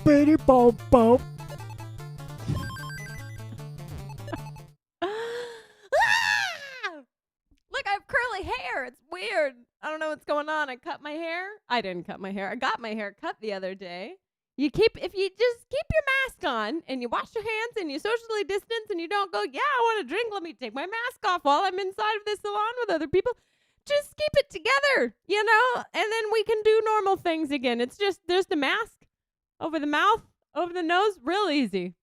Bitty bump bump. Look, I have curly hair. It's weird. I don't know what's going on. I cut my hair. I didn't cut my hair. I got my hair cut the other day. If you just keep your mask on and you wash your hands and you socially distance and you don't go, yeah, I want to drink. Let me take my mask off while I'm inside of this salon with other people. Just keep it together, and then we can do normal things again. It's just, there's the mask over the mouth, over the nose, real easy.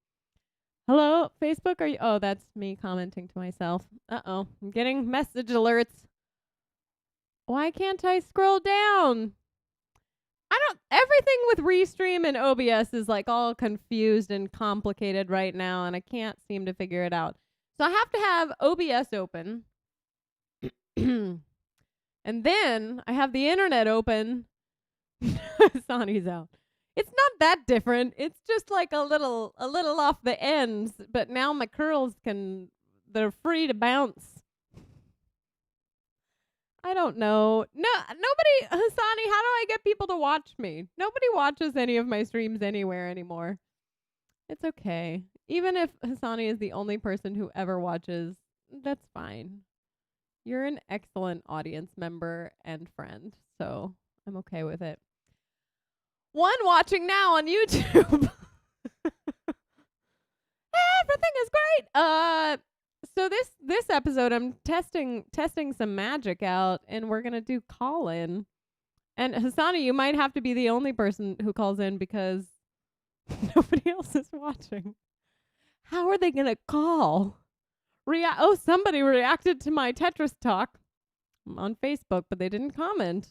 Hello, Facebook? Are you? Oh, that's me commenting to myself. Uh-oh, I'm getting message alerts. Why can't I scroll down? Everything with Restream and OBS is like all confused and complicated right now, and I can't seem to figure it out. So I have to have OBS open. And then I have the internet open. Sonny's out. It's not that different. It's just like a little off the ends, but now my curls they're free to bounce. I don't know. No, nobody, Hassani, how do I get people to watch me? Nobody watches any of my streams anywhere anymore. It's okay. Even if Hassani is the only person who ever watches, that's fine. You're an excellent audience member and friend, so I'm okay with it. One watching now on YouTube. Everything is great. So this episode, I'm testing some magic out, and we're gonna do call in. And Hassani, you might have to be the only person who calls in because nobody else is watching. How are they gonna call? Somebody reacted to my Tetris Talk on Facebook, but they didn't comment.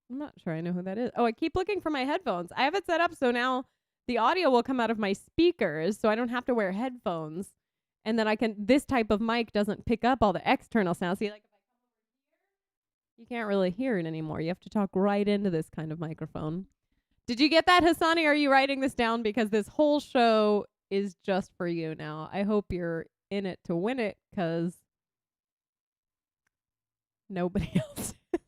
I'm not sure I know who that is. Oh, I keep looking for my headphones. I have it set up so now the audio will come out of my speakers, so I don't have to wear headphones. And then this type of mic doesn't pick up all the external sounds. See, like if I come over here, you can't really hear it anymore. You have to talk right into this kind of microphone. Did you get that, Hassani? Are you writing this down? Because this whole show is just for you now. I hope you're in it to win it, because nobody else is.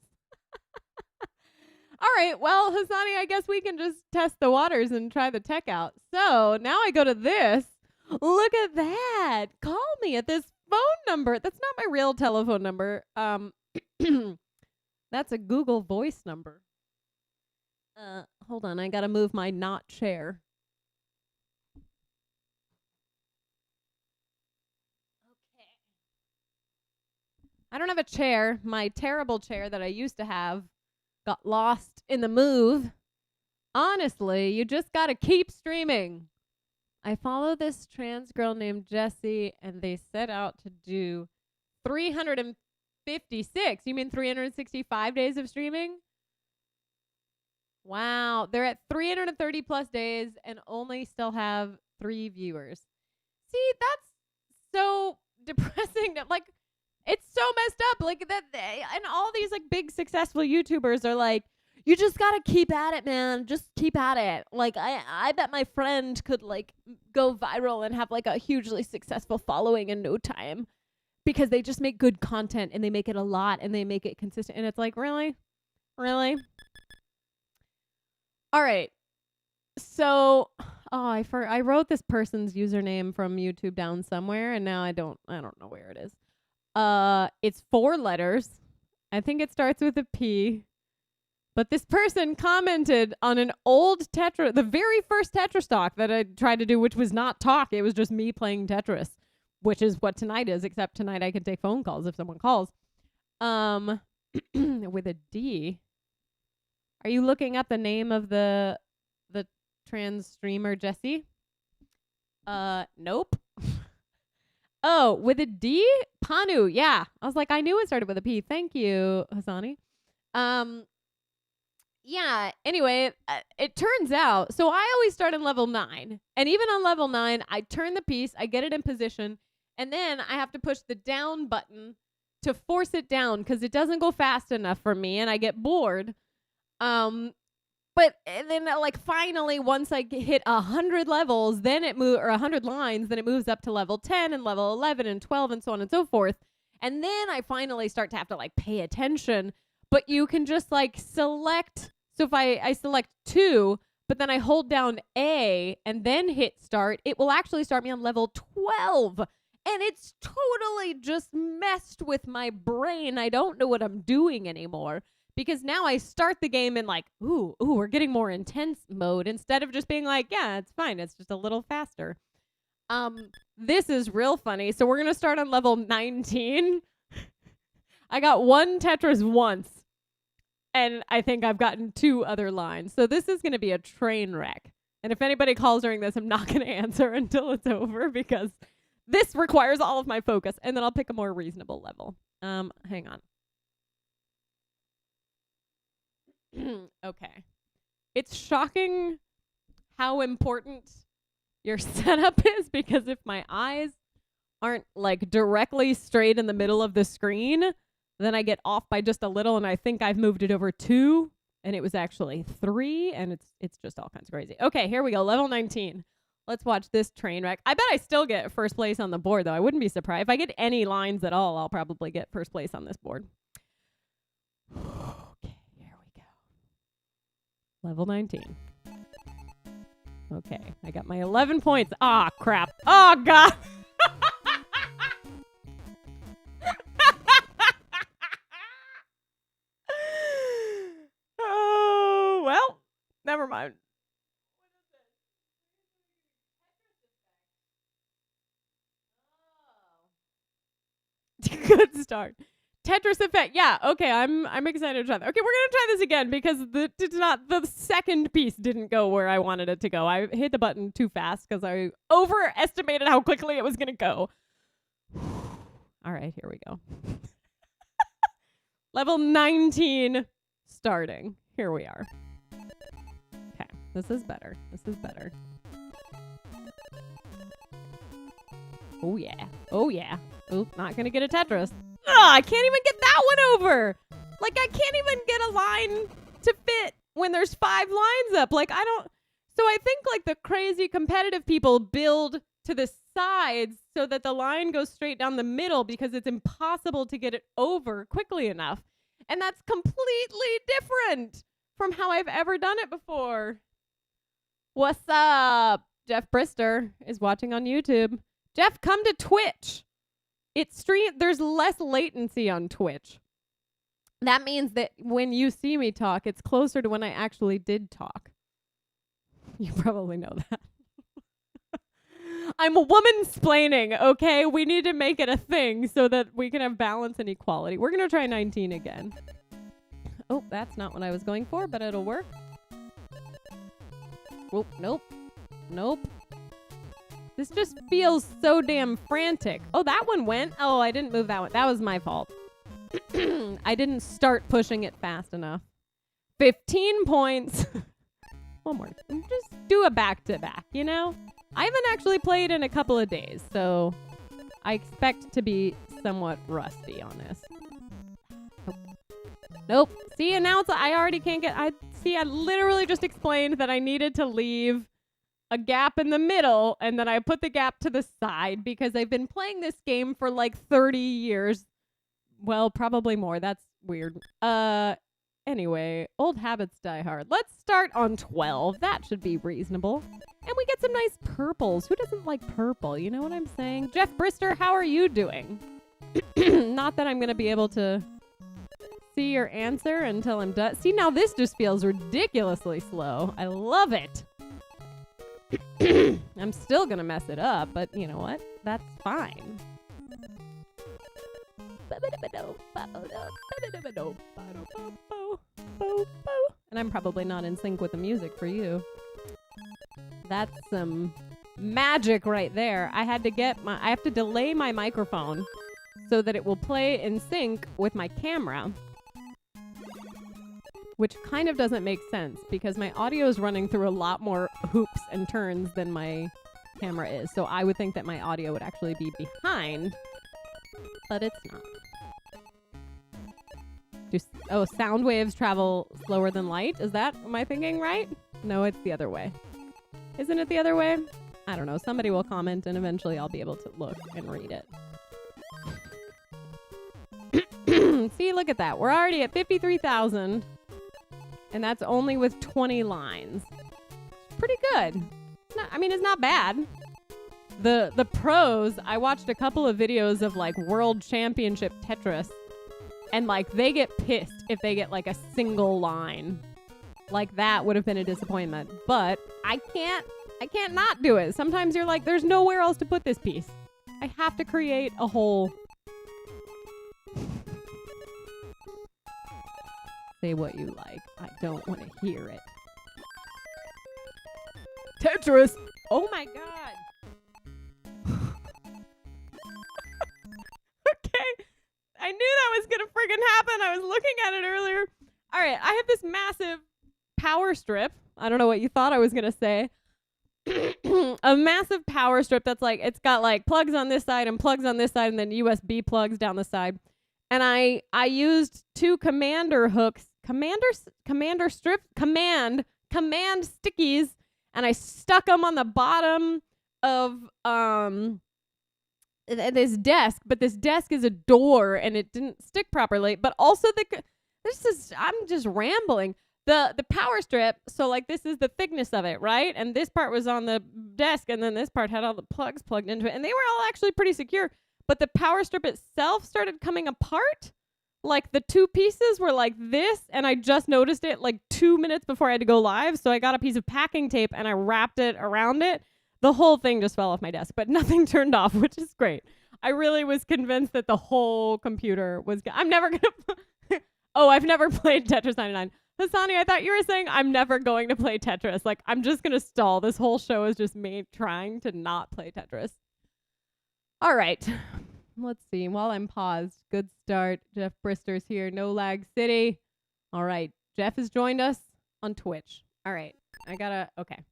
All right, well, Hassani, I guess we can just test the waters and try the tech out. So now I go to this. Look at that. Call me at this phone number. That's not my real telephone number. That's a Google Voice number. Hold on, I gotta move my not chair. I don't have a chair. My terrible chair that I used to have got lost in the move. Honestly, you just gotta keep streaming. I follow this trans girl named Jessie, and they set out to do 356. You mean 365 days of streaming? Wow. They're at 330 plus days and only still have 3 viewers. See, that's so depressing. Like, it's so messed up. Like, and all these like big successful YouTubers are like, you just gotta keep at it, man. Just keep at it. Like, I bet my friend could like go viral and have like a hugely successful following in no time, because they just make good content and they make it a lot and they make it consistent. And it's like, really? All right. So, I wrote this person's username from YouTube down somewhere, and now I don't know where it is. It's 4 letters. I think it starts with a P, But this person commented on an old Tetris, the very first Tetris talk that I tried to do, which was not talk. It was just me playing Tetris, which is what tonight is, except tonight I can take phone calls if someone calls. With a D. Are you looking up the name of the trans streamer, Jesse? Nope. Oh, with a D? Panu, yeah. I was like, I knew it started with a P. Thank you, Hassani. Yeah, anyway, it turns out, so I always start on level 9. And even on level 9, I turn the piece, I get it in position, and then I have to push the down button to force it down because it doesn't go fast enough for me, and I get bored. But then, like, finally, once I hit 100 levels, then it moves, or 100 lines, then it moves up to level 10 and level 11 and 12 and so on and so forth. And then I finally start to have to, like, pay attention. But you can just, like, select. So if I select 2, but then I hold down A and then hit start, it will actually start me on level 12. And it's totally just messed with my brain. I don't know what I'm doing anymore. Because now I start the game in like, ooh, we're getting more intense mode instead of just being like, yeah, it's fine. It's just a little faster. This is real funny. So we're going to start on level 19. I got one Tetris once, and I think I've gotten 2 other lines. So this is going to be a train wreck. And if anybody calls during this, I'm not going to answer until it's over because this requires all of my focus. And then I'll pick a more reasonable level. Hang on. Okay. It's shocking how important your setup is because if my eyes aren't like directly straight in the middle of the screen, then I get off by just a little and I think I've moved it over 2 and it was actually 3 and it's just all kinds of crazy. Okay, here we go. Level 19. Let's watch this train wreck. I bet I still get first place on the board though. I wouldn't be surprised. If I get any lines at all, I'll probably get first place on this board. Level 19. Okay, I got my 11 points. Ah, crap. Oh, God. Oh, well, never mind. Good start. Tetris effect. Yeah, okay, I'm excited to try that. Okay, we're going to try this again because the second piece didn't go where I wanted it to go. I hit the button too fast because I overestimated how quickly it was going to go. All right, here we go. Level 19 starting. Here we are. Okay, this is better. This is better. Oh, yeah. Oh, yeah. Oh, not going to get a Tetris. I can't even get that one over. Like, I can't even get a line to fit when there's 5 lines up. Like, I don't. So I think, like, the crazy competitive people build to the sides so that the line goes straight down the middle because it's impossible to get it over quickly enough. And that's completely different from how I've ever done it before. What's up? Jeff Brister is watching on YouTube. Jeff, come to Twitch. There's less latency on Twitch. That means that when you see me talk, it's closer to when I actually did talk. You probably know that. I'm a woman-splaining, okay? We need to make it a thing so that we can have balance and equality. We're going to try 19 again. Oh, that's not what I was going for, but it'll work. Oh, nope. Nope. This just feels so damn frantic. Oh, that one went. Oh, I didn't move that one. That was my fault. I didn't start pushing it fast enough. 15 points. One more. Just do a back-to-back, you know? I haven't actually played in a couple of days, so I expect to be somewhat rusty on this. Nope. See, and now I already can't get... I literally just explained that I needed to leave a gap in the middle, and then I put the gap to the side because I've been playing this game for like 30 years. Well, probably more. That's weird. Anyway, old habits die hard. Let's start on 12. That should be reasonable. And we get some nice purples. Who doesn't like purple? You know what I'm saying? Jeff Brister, how are you doing? Not that I'm going to be able to see your answer until I'm done. See, now this just feels ridiculously slow. I love it. I'm still gonna mess it up, but you know what? That's fine. And I'm probably not in sync with the music for you. That's some magic right there. I have to delay my microphone so that it will play in sync with my camera. Which kind of doesn't make sense because my audio is running through a lot more hoops and turns than my camera is. So I would think that my audio would actually be behind, but it's not. Sound waves travel slower than light? Am I thinking right? No, it's the other way. Isn't it the other way? I don't know. Somebody will comment and eventually I'll be able to look and read it. See, look at that. We're already at 53,000. And that's only with 20 lines. Pretty good. It's not bad. The pros, I watched a couple of videos of like World Championship Tetris. And like they get pissed if they get like a single line. Like that would have been a disappointment. But I can't not do it. Sometimes you're like, there's nowhere else to put this piece. I have to create a whole... Say what you like. I don't want to hear it. Tetris! Oh my god! Okay. I knew that was gonna friggin' happen. I was looking at it earlier. Alright, I have this massive power strip. I don't know what you thought I was gonna say. A massive power strip that's like, it's got like plugs on this side and plugs on this side and then USB plugs down the side. And I used two commander hooks, command stickies, and I stuck them on the bottom of this desk, but this desk is a door and it didn't stick properly. But also I'm just rambling. The power strip, so like this is the thickness of it, right? And this part was on the desk and then this part had all the plugs plugged into it and they were all actually pretty secure. But the power strip itself started coming apart. Like the two pieces were like this, and I just noticed it like 2 minutes before I had to go live. So I got a piece of packing tape and I wrapped it around it. The whole thing just fell off my desk, but nothing turned off, which is great. I really was convinced that the whole computer was... I'm never going to... I've never played Tetris 99. Hassani, I thought you were saying I'm never going to play Tetris. Like, I'm just going to stall. This whole show is just me trying to not play Tetris. All right. Let's see. While I'm paused, good start. Jeff Brister's here. No Lag City. All right. Jeff has joined us on Twitch. All right. Okay.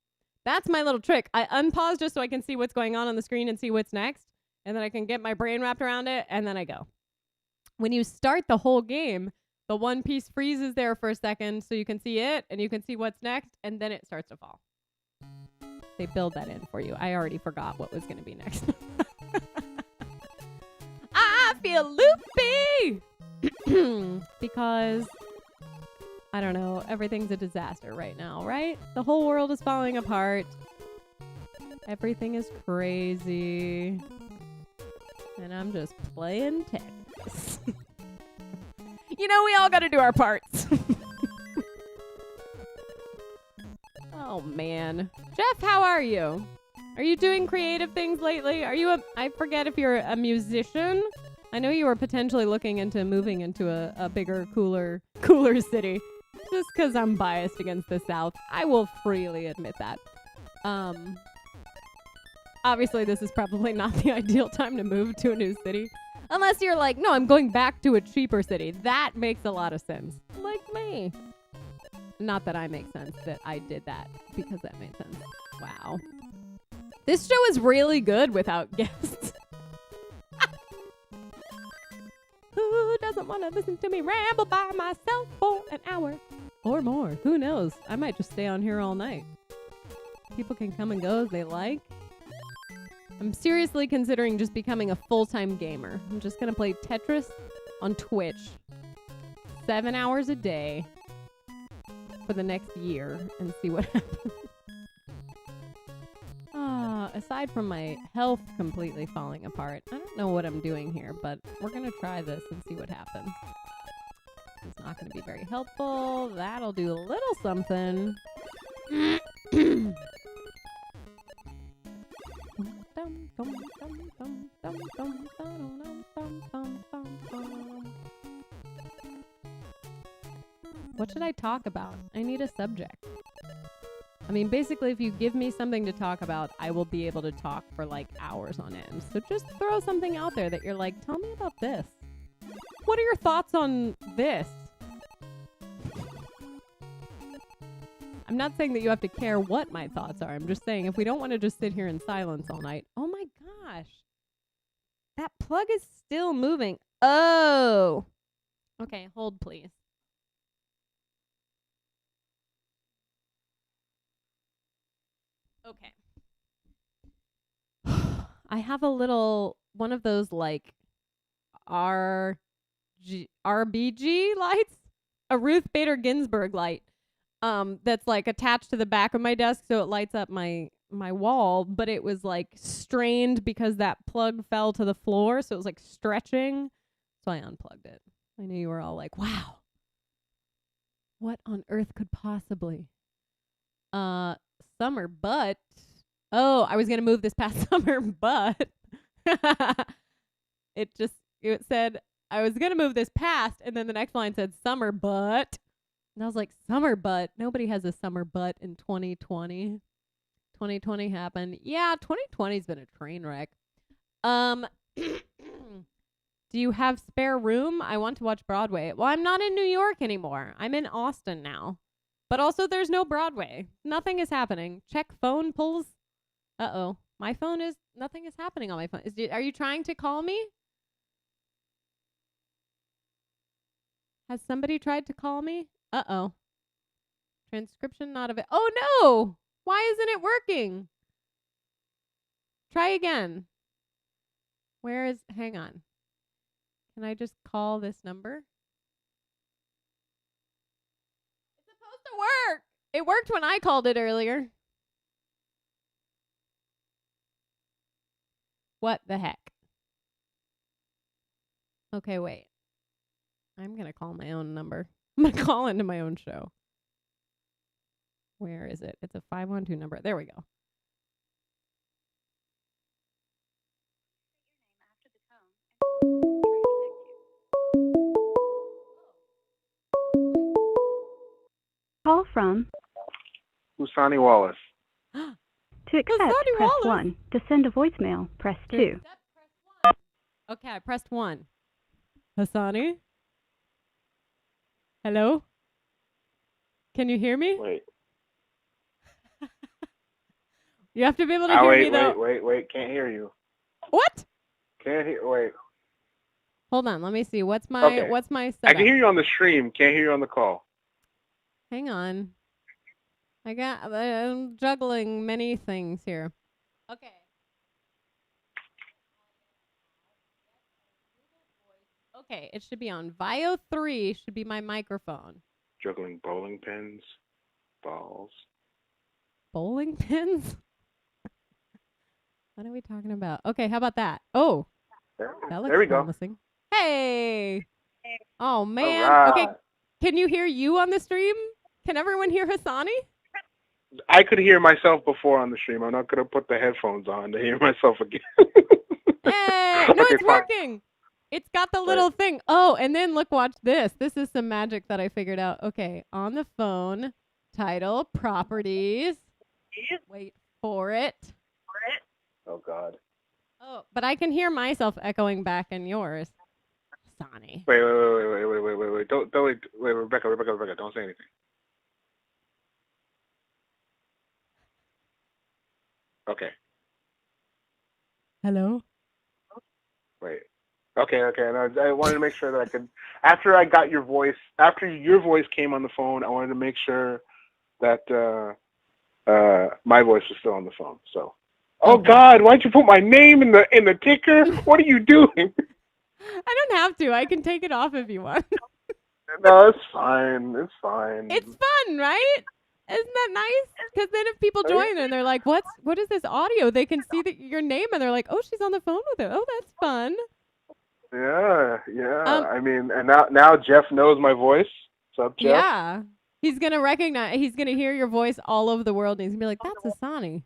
That's my little trick. I unpause just so I can see what's going on the screen and see what's next. And then I can get my brain wrapped around it. And then I go. When you start the whole game, the one piece freezes there for a second so you can see it and you can see what's next. And then it starts to fall. They build that in for you. I already forgot what was going to be next. I feel loopy because I don't know. Everything's a disaster right now, right? The whole world is falling apart. Everything is crazy. And I'm just playing Tetris. We all got to do our parts. Oh, man. Jeff, how are you? Are you doing creative things lately? I forget if you're a musician. I know you were potentially looking into moving into a bigger, cooler city. Just because I'm biased against the South. I will freely admit that. Obviously, this is probably not the ideal time to move to a new city. Unless you're like, no, I'm going back to a cheaper city. That makes a lot of sense. Like me. Not that I make sense that I did that, because that made sense. Wow. This show is really good without guests. Who doesn't want to listen to me ramble by myself for an hour or more? Who knows? I might just stay on here all night. People can come and go as they like. I'm seriously considering just becoming a full-time gamer. I'm just going to play Tetris on Twitch 7 hours a day for the next year and see what happens. Aside from my health completely falling apart, I don't know what I'm doing here, but we're going to try this and see what happens. It's not going to be very helpful. That'll do a little something. What should I talk about? I need a subject. I mean, basically, if you give me something to talk about, I will be able to talk for like hours on end. So just throw something out there that you're like, tell me about this. What are your thoughts on this? I'm not saying that you have to care what my thoughts are. I'm just saying if we don't want to just sit here in silence all night. Oh my gosh. That plug is still moving. Oh. Okay, hold please. Okay. I have a little one of those like RBG lights, a Ruth Bader Ginsburg light, that's like attached to the back of my desk, so it lights up my wall. But it was like strained because that plug fell to the floor, so it was like stretching. So I unplugged it. I knew you were all like, "Wow, what on earth could possibly?" Summer, but I was gonna move this past summer, but it said I was gonna move this past, and then the next line said summer, but, and I was like, summer, but nobody has a summer but in 2020. 2020 happened. Yeah, 2020's been a train wreck. Do you have spare room? I want to watch Broadway. Well, I'm not in New York anymore. I'm in Austin now. But also, there's no Broadway. Nothing is happening. Check phone pulls. Uh-oh. My phone is... Nothing is happening on my phone. Are you trying to call me? Has somebody tried to call me? Uh-oh. Transcription not available. Oh, no! Why isn't it working? Try again. Where is... Hang on. Can I just call this number? To work. It worked when I called it earlier. What the heck? Okay, wait. I'm going to call my own number. I'm going to call into my own show. Where is it? It's a 512 number. There we go. Call from Usani Wallace. To accept, press 1. To send a voicemail, press 2. Okay, I pressed 1. Hassani? Hello? Can you hear me? Wait. You have to be able to hear me, though. Wait. Can't hear you. What? Can't hear. Wait. Hold on. Let me see. What's my setup? I can hear you on the stream. Can't hear you on the call. Hang on. I'm juggling many things here. Okay. Okay, it should be on. Vio 3 should be my microphone. Juggling bowling pins, balls. Bowling pins? What are we talking about? Okay, how about that? Oh, that looks promising. Go. Hey! Oh, man. Right. Okay, can you hear you on the stream? Can everyone hear Hassani? I could hear myself before on the stream. I'm not going to put the headphones on to hear myself again. Hey! No, okay, it's working. It's got the little thing. Oh, and then look, watch this. This is some magic that I figured out. Okay, on the phone, title, properties. Wait for it. Oh, God. Oh, but I can hear myself echoing back in yours. Hassani. Wait. Don't wait, Rebecca, don't say anything. Okay. Hello? Wait. Okay. And I wanted to make sure that I could, after your voice came on the phone, I wanted to make sure that my voice was still on the phone. So, oh God, why'd you put my name in the ticker? What are you doing? I don't have to. I can take it off if you want. No, it's fine. It's fine. It's fun, right? Isn't that nice? Because then if people join and they're like, what is this audio? They can see that your name and they're like, oh, she's on the phone with her. Oh, that's fun. Yeah. I mean, and now Jeff knows my voice. What's up, Jeff? Yeah. He's going to hear your voice all over the world, and he's going to be like, that's Asani.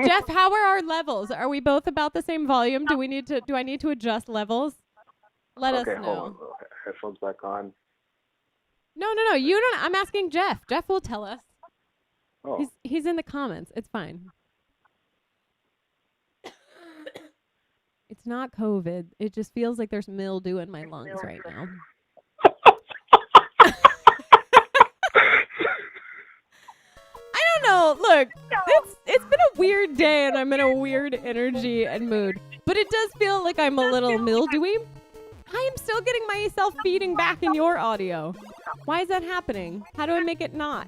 Jeff, how are our levels? Are we both about the same volume? Do I need to adjust levels? Let us know. Okay, hold on. Headphones back on. No. You don't. I'm asking Jeff. Jeff will tell us. Oh. He's in the comments. It's fine. It's not COVID. It just feels like there's mildew in my lungs right now. I don't know. Look, it's been a weird day and I'm in a weird energy and mood. But it does feel like I'm a little mildewy. I am still getting myself feeding back in your audio. Why is that happening? How do I make it not?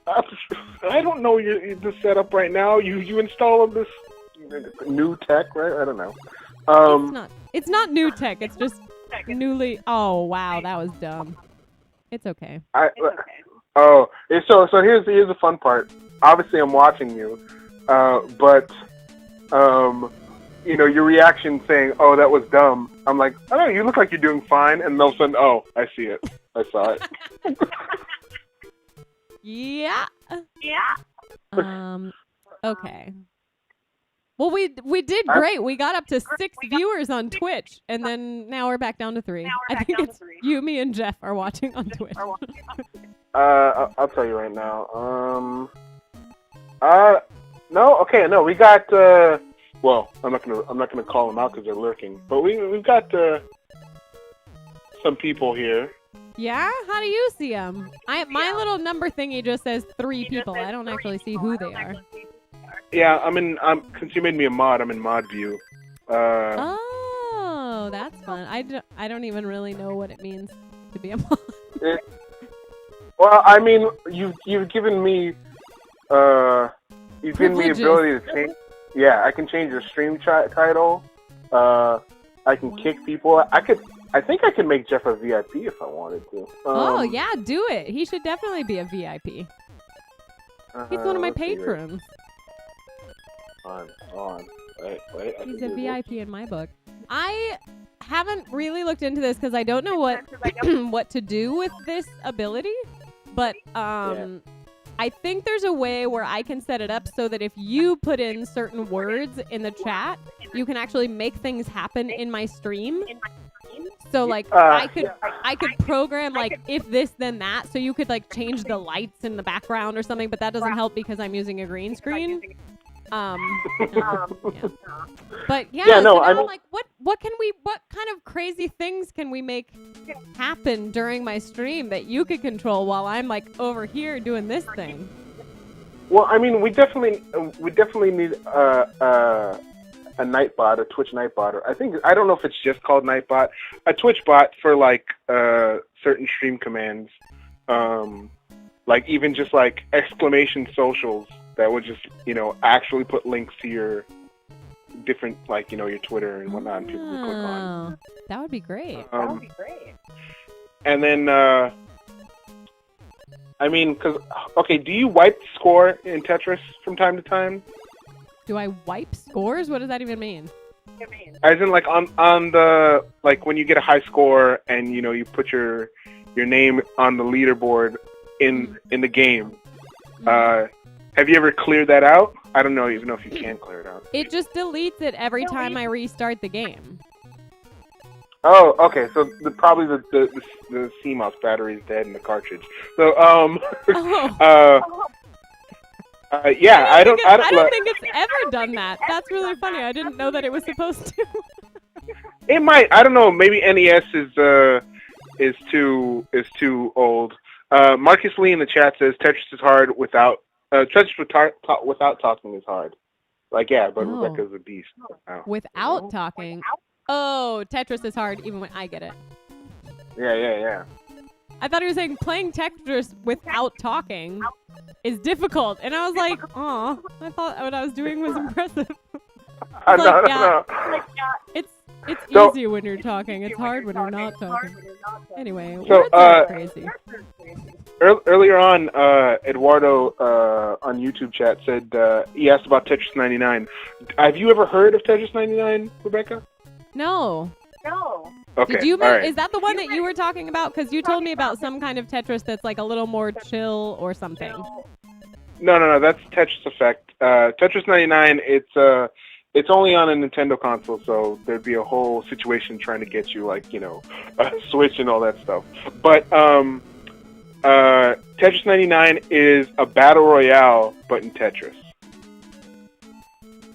I don't know the setup right now. You installed this new tech, right? I don't know. It's not new tech. It's just newly. Oh wow, that was dumb. It's okay. So here's the fun part. Obviously, I'm watching you, but your reaction saying, "Oh, that was dumb." I'm like, "I don't know. You look like you're doing fine," and all of a sudden, "Oh, I see it. I saw it." Yeah. Okay. Well, we did great. We got up to 6 viewers on Twitch, and then now we're back down to 3. I think it's you, me, and Jeff are watching on Twitch. I'll tell you right now. No. We got. Well, I'm not gonna call them out because they're lurking, but we've got some people here. Yeah? How do you see them? My little number thingy just says 3 people. I don't actually see who they are. Yeah, since you made me a mod, I'm in mod view. Oh, that's fun. I don't even really know what it means to be a mod. Well, I mean, you've given me the ability to change. Yeah, I can change your stream title. I can kick people. I think I can make Jeff a VIP if I wanted to. Oh yeah, do it. He should definitely be a VIP. He's one of my patrons. Hold on. Wait. He's a VIP in my book. I haven't really looked into this because I don't know what to do with this ability. But I think there's a way where I can set it up so that if you put in certain words in the chat, you can actually make things happen in my stream. So like I could program like if this then that, so you could like change the lights in the background or something, but that doesn't help because I'm using a green screen. Yeah. But I'm like, what kind of crazy things can we make happen during my stream that you could control while I'm like over here doing this thing? Well, I mean, we definitely need a Nightbot, a Twitch Nightbot, or I don't know if it's just called Nightbot, a Twitch bot for like certain stream commands, like even just like exclamation socials that would just actually put links to your different like your Twitter and whatnot, and people can click on. That would be great. And then I mean, do you wipe score in Tetris from time to time? Do I wipe scores? What does that even mean? As in, like on the when you get a high score and you put your name on the leaderboard in the game. Have you ever cleared that out? I don't know even if you can clear it out. It just deletes it every time I restart the game. Oh, okay. So probably the CMOS battery is dead in the cartridge. So yeah, I don't think it's ever done that. That's really funny. I didn't know that it was supposed to. It might. I don't know. Maybe NES is too old. Marcus Lee in the chat says Tetris is hard without without talking is hard. Like but Rebecca's a beast. Without talking. Oh, Tetris is hard even when I get it. Yeah. I thought he was saying playing Tetris without talking is difficult, and I was like, "Oh, I thought what I was doing was impressive." No. It's easy when you're talking. It's hard when you're not talking. Anyway, so crazy. Earlier on, Eduardo on YouTube chat said he asked about Tetris 99. Have you ever heard of Tetris 99, Rebecca? No. Okay. Did you? All right. Is that the one that you were talking about? Because you told me about some kind of Tetris that's like a little more chill or something. No. That's Tetris Effect. Tetris 99. It's only on a Nintendo console, so there'd be a whole situation trying to get you, like, a Switch and all that stuff. But Tetris 99 is a battle royale, but in Tetris.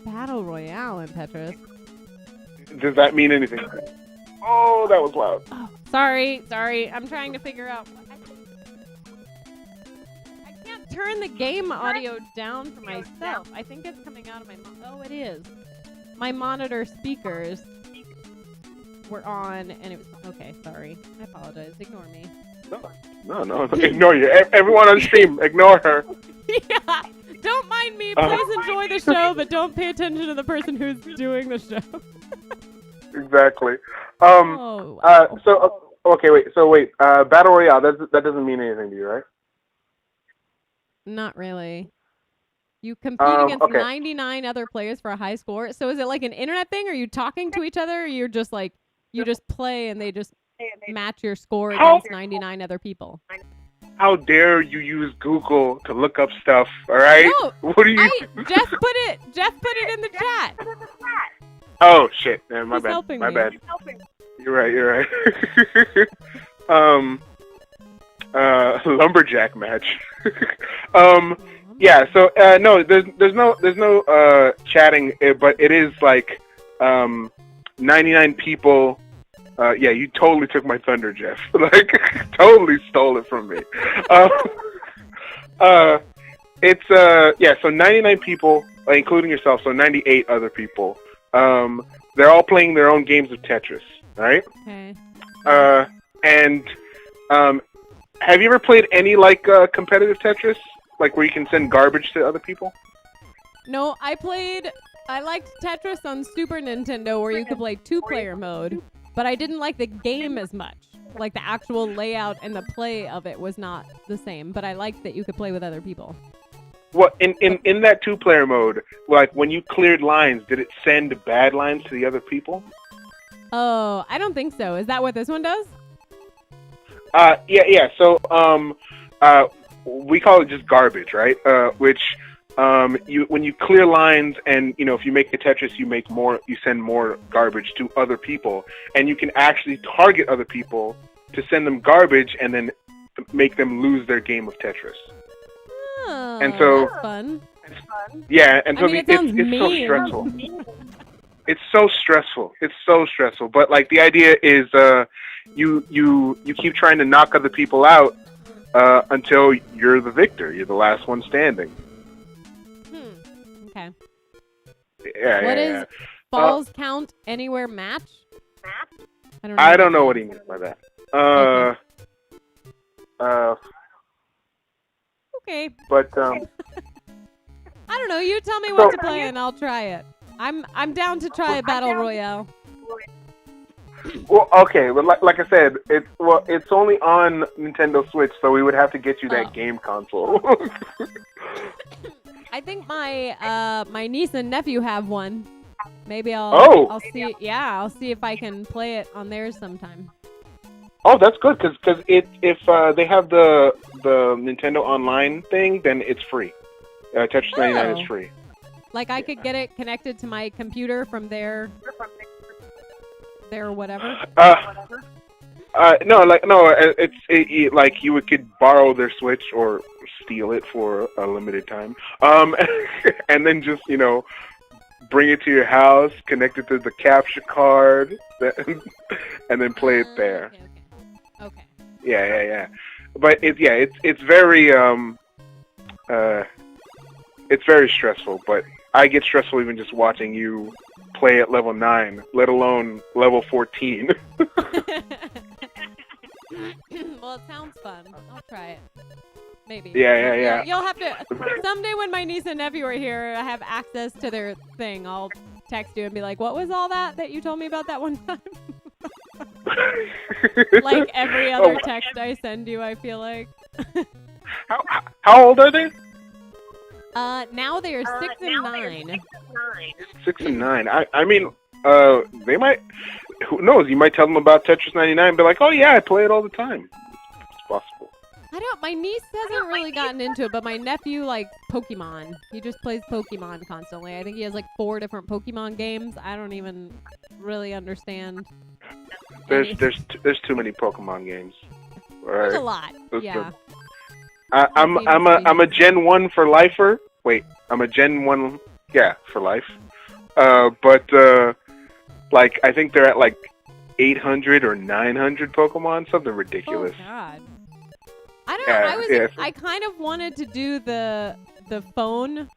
Battle Royale in Tetris. Does that mean anything? Oh, that was loud. Oh, sorry. I'm trying to figure out. I can't turn the game audio down for myself. I think it's coming out of my. Oh, it is. My monitor speakers were on, and it was okay. Sorry, I apologize. Ignore me. No. Ignore you. Everyone on stream, ignore her. Yeah. Don't mind me. Please enjoy the show, but don't pay attention to the person who's doing the show. Exactly. Wow. Okay, wait. Battle Royale. That doesn't mean anything to you, right? Not really. You compete against 99 other players for a high score. So is it like an internet thing? Are you talking to each other? Or you're just like you just play and they just match your score against 99 other people? How dare you use Google to look up stuff? All right. No, what are you? Jeff put it in the chat. Oh shit! My He's bad. helping My me. bad. You're right. Lumberjack match. Yeah. So no, there's no chatting, but it is like 99 people. Yeah, you totally took my thunder, Jeff. Like, totally stole it from me. It's so 99 people, including yourself, so 98 other people. They're all playing their own games of Tetris, right? Okay. And have you ever played any competitive Tetris, like where you can send garbage to other people? No, I liked Tetris on Super Nintendo where you could play 2-player mode, but I didn't like the game as much. Like the actual layout and the play of it was not the same, but I liked that you could play with other people. Well, in that 2-player mode, like when you cleared lines, did it send bad lines to the other people? Oh, I don't think so. Is that what this one does? Yeah. So, we call it just garbage, right? Which, when you clear lines and, if you make a Tetris, you send more garbage to other people, and you can actually target other people to send them garbage and then make them lose their game of Tetris. Oh, and so, that's fun. Yeah, and so it it's sounds so mean. stressful. It's so stressful. But like the idea is, you keep trying to knock other people out until you're the victor. You're the last one standing. Okay. Yeah. What is balls count anywhere match? I don't know what he means by that. Okay. But I don't know. You tell me what to play and I'll try it. I'm down to try a battle royale. Well, okay, but like I said, it's only on Nintendo Switch, so we would have to get you that game console. I think my niece and nephew have one. Maybe I'll see. Yeah, I'll see if I can play it on theirs sometime. Oh, that's good, because if they have the Nintendo Online thing, then it's free. Tetris 99 is free. Like I could get it connected to my computer from their whatever. No, it's like you could borrow their Switch or steal it for a limited time, and then just bring it to your house, connect it to the capture card, and then play it there. Okay. Yeah. But it's very it's very stressful. But I get stressful even just watching you play at level 9, let alone level 14. Well, it sounds fun. I'll try it. Maybe. Yeah. You'll have to someday when my niece and nephew are here, I have access to their thing. I'll text you and be like, "What was all that you told me about that one time?" Like every other text I send you, I feel like. How old are they? Now they are 6 and 9. 6 and 9. I mean, they might. Who knows? You might tell them about Tetris 99 and be like, "Oh yeah, I play it all the time." It's possible. My niece hasn't really gotten into it, but my nephew likes Pokemon. He just plays Pokemon constantly. I think he has like 4 different Pokemon games. I don't even really understand. There's too many Pokemon games. There's a lot. Yeah. I'm a Gen 1 for lifer. Wait, I'm a Gen 1, for life. But like I think they're at like 800 or 900 Pokemon, something ridiculous. Oh God. I don't know. I kind of wanted to do the phone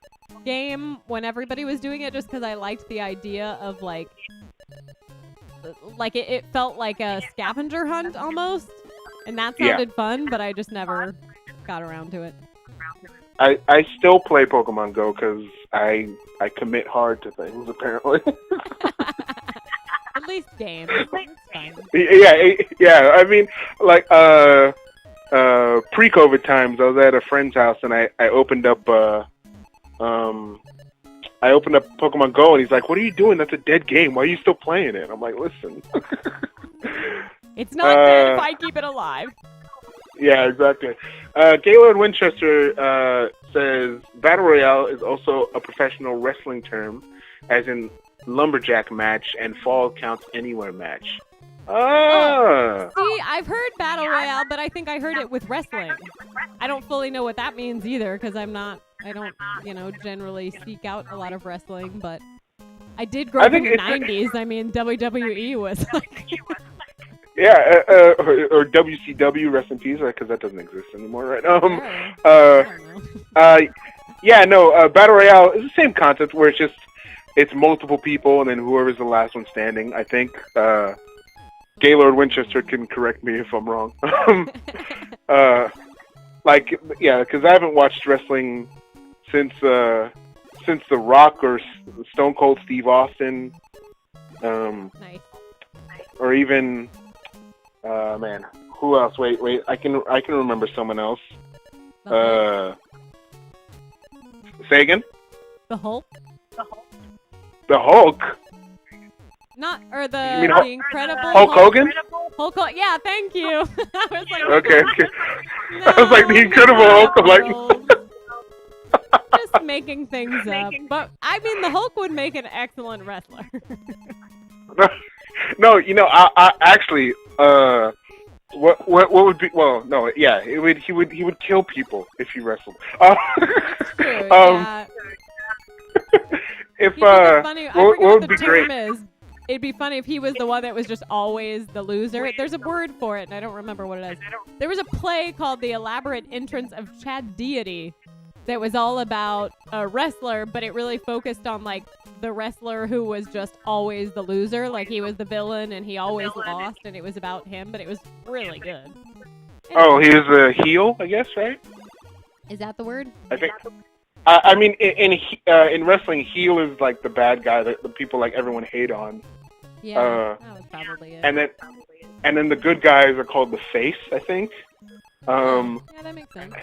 game when everybody was doing it, just because I liked the idea of like it felt like a scavenger hunt almost, and that sounded fun. But I just never got around to it. I still play Pokemon Go because I commit hard to things apparently. At least games. Yeah. I mean, like pre-COVID times, I was at a friend's house and I opened up Pokemon Go and he's like, "What are you doing? That's a dead game. Why are you still playing it?" I'm like, "Listen, it's not dead if I keep it alive." Yeah, exactly. Gaylord Winchester says Battle Royale is also a professional wrestling term, as in lumberjack match and fall counts anywhere match. See, I've heard Battle Royale, but I think I heard it with wrestling. I don't fully know what that means either, because I don't, generally seek out a lot of wrestling, but I did grow up in the 90s. I mean, WWE was like... Yeah, or WCW, rest in peace, because that doesn't exist anymore, right? Battle Royale is the same concept where it's multiple people and then whoever's the last one standing, I think. Gaylord Winchester can correct me if I'm wrong. Because I haven't watched wrestling since The Rock or Stone Cold Steve Austin. Nice. Or even, who else? Wait, I can remember someone else. Say again? The Hulk? The Hulk? The Incredible Hulk Hogan? Hulk Hogan. Yeah, thank you. I was like, okay. No, I was like, the Incredible Hulk. I'm like, just making things up. But I mean, the Hulk would make an excellent wrestler. No, I actually, what would be? Well, no, yeah, he would kill people if he wrestled. True, yeah. If funny. what would be great? It'd be funny if he was the one that was just always the loser. There's a word for it, and I don't remember what it is. There was a play called The Elaborate Entrance of Chad Deity that was all about a wrestler, but it really focused on, like, the wrestler who was just always the loser. Like, he was the villain, and he always lost, and it was about him, but it was really good. Oh, he was a heel, I guess, right? Is that the word? I think. I mean, in wrestling, heel is like the bad guy that the people like everyone hate on. Yeah, that was probably it. And then the good guys are called the face, I think. Yeah, that makes sense.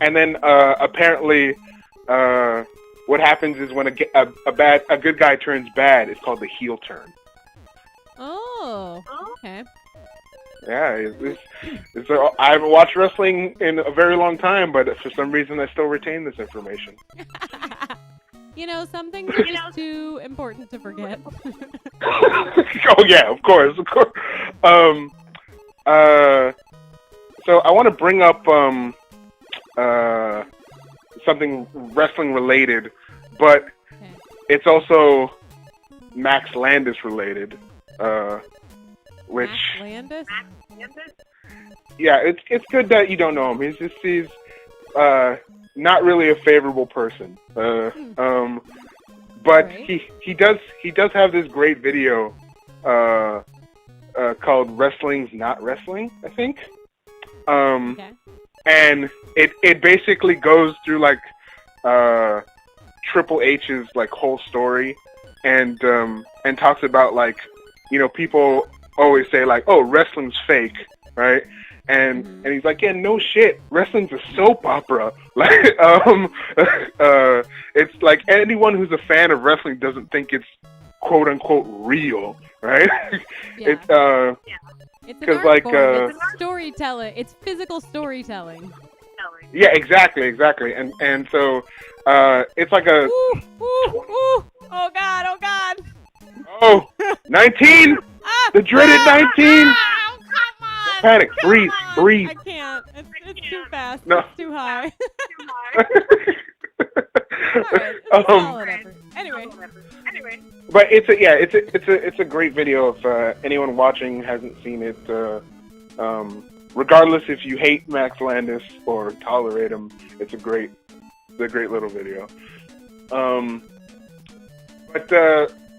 And then apparently, what happens is when a good guy turns bad, it's called the heel turn. Oh, okay. Yeah, I haven't watched wrestling in a very long time, but for some reason I still retain this information. Some things are just too important to forget. Oh yeah, of course. So I want to bring up something wrestling related, but it's also Max Landis related. Which Max Landis? Yeah, it's good that you don't know him. He's not really a favorable person. But right. he does have this great video called "Wrestling's Not Wrestling," I think. Okay. And it basically goes through like Triple H's like whole story, and talks about like, people always say like, "Oh, wrestling's fake," right? And he's like, "Yeah, no shit. Wrestling's a soap opera." Like, it's like anyone who's a fan of wrestling doesn't think it's quote unquote real, right? Yeah. It's an art like form. It's storytelling. It's physical storytelling. Yeah, exactly, and so it's like a ooh. Oh God. Oh, 19! The dreaded 19! Oh, come on! Panic, breathe. I can't. It's too fast. No. It's too high. Alright, it's a solid effort. Anyway. But it's a great video. If anyone watching hasn't seen it, regardless if you hate Max Landis or tolerate him, it's a great little video. But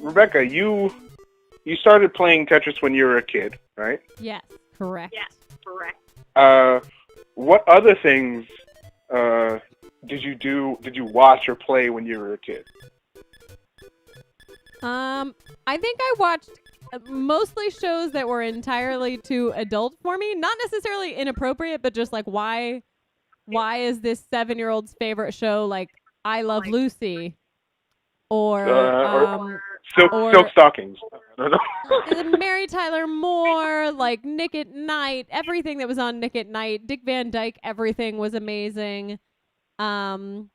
Rebecca, you started playing Tetris when you were a kid, right? Yes, correct. What other things did you watch or play when you were a kid? I think I watched mostly shows that were entirely too adult for me. Not necessarily inappropriate, but just like why is this 7-year-old's favorite show like I Love Lucy or Silk Stockings. I don't know. Mary Tyler Moore, like Nick at Night, everything that was on Nick at Night, Dick Van Dyke, everything was amazing. I didn't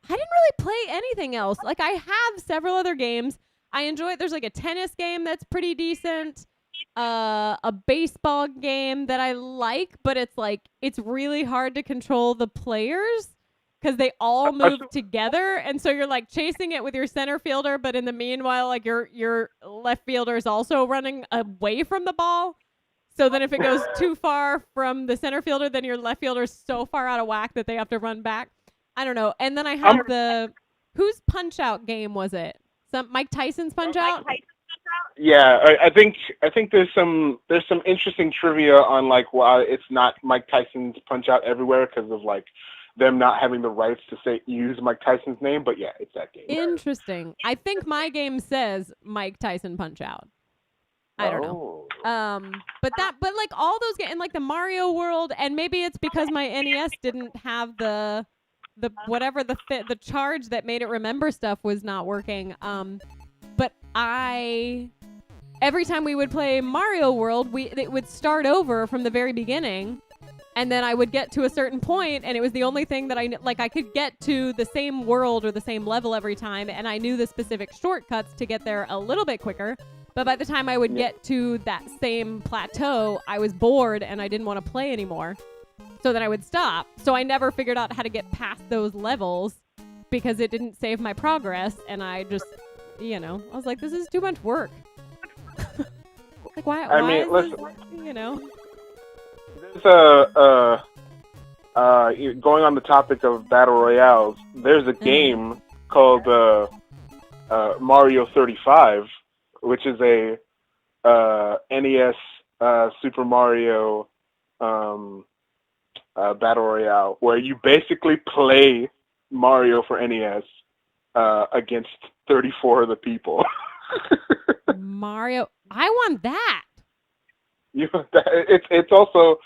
really play anything else. Like I have several other games. I enjoy it. There's like a tennis game that's pretty decent. A baseball game that I like, but it's really hard to control the players because they all move together, and so you're like chasing it with your center fielder, but in the meanwhile, like your left fielder is also running away from the ball. So then if it goes too far from the center fielder, then your left fielder is so far out of whack that they have to run back. I don't know. And then I have whose Punch Out game was it? Mike Tyson's Punch Out? Yeah, I think there's some interesting trivia on like why it's not Mike Tyson's Punch Out everywhere because of like them not having the rights to use Mike Tyson's name, but yeah, it's that game. Interesting. I think my game says Mike Tyson Punch Out. I don't know. But like all those games, and like the Mario World, and maybe it's because my NES didn't have the whatever the charge that made it remember stuff was not working. But every time we would play Mario World, it would start over from the very beginning. And then I would get to a certain point, and it was the only thing that I could get to the same world or the same level every time, and I knew the specific shortcuts to get there a little bit quicker. But by the time I would get to that same plateau, I was bored and I didn't want to play anymore. So then I would stop. So I never figured out how to get past those levels because it didn't save my progress, and I just, I was like, this is too much work. Like, why is this, There's going on the topic of battle royales, there's a game called Mario 35, which is a NES Super Mario battle royale where you basically play Mario for NES against 34 other people. Mario, I want that. It's also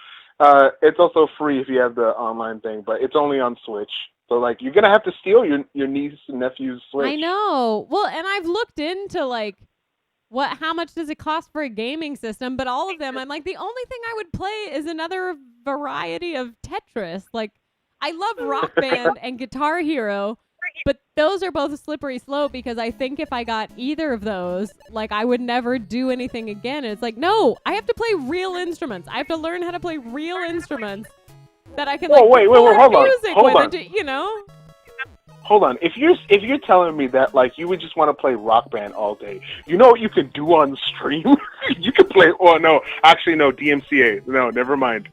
free if you have the online thing, but it's only on Switch. So like you're gonna have to steal your niece and nephew's Switch. I know. Well, and I've looked into like how much does it cost for a gaming system, but all of them I'm like the only thing I would play is another variety of Tetris. Like I love Rock Band and Guitar Hero, but those are both a slippery slope because I think if I got either of those, like I would never do anything again. And it's like, no, I have to play real instruments. I have to learn how to play real instruments that I can hold on. music with it, Hold on. If you're telling me that like you would just want to play Rock Band all day, you know what you can do on stream? You can play. Oh no, actually no, DMCA. No, never mind.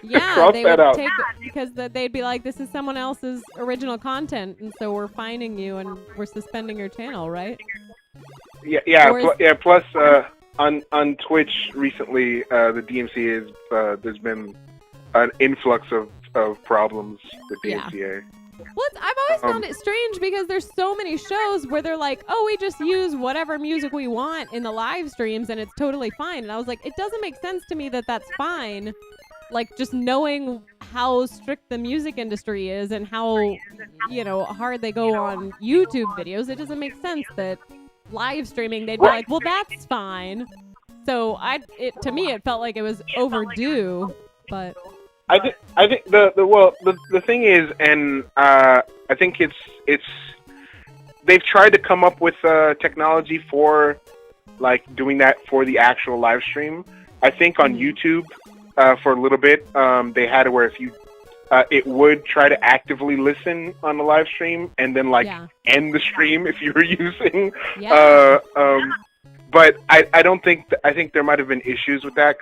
Yeah, Cross they that would out. take because they'd be like, this is someone else's original content, and so we're finding you and we're suspending your channel, right? Yeah. Plus, on Twitch recently, the DMCA is there's been an influx of problems with DMCA. Yeah. Well, I've always found it strange because there's so many shows where they're like, oh, we just use whatever music we want in the live streams and it's totally fine. And I was like, it doesn't make sense to me that that's fine. Like, just knowing how strict the music industry is and how, hard they go on YouTube videos, it doesn't make sense that live streaming, they'd be like, well, that's fine. So to me, it felt like it was overdue, but I think the thing is, and I think it's they've tried to come up with technology for like doing that for the actual live stream. I think on YouTube for a little bit they had it where if you it would try to actively listen on the live stream and then end the stream if you were using. But I don't think I think there might have been issues with that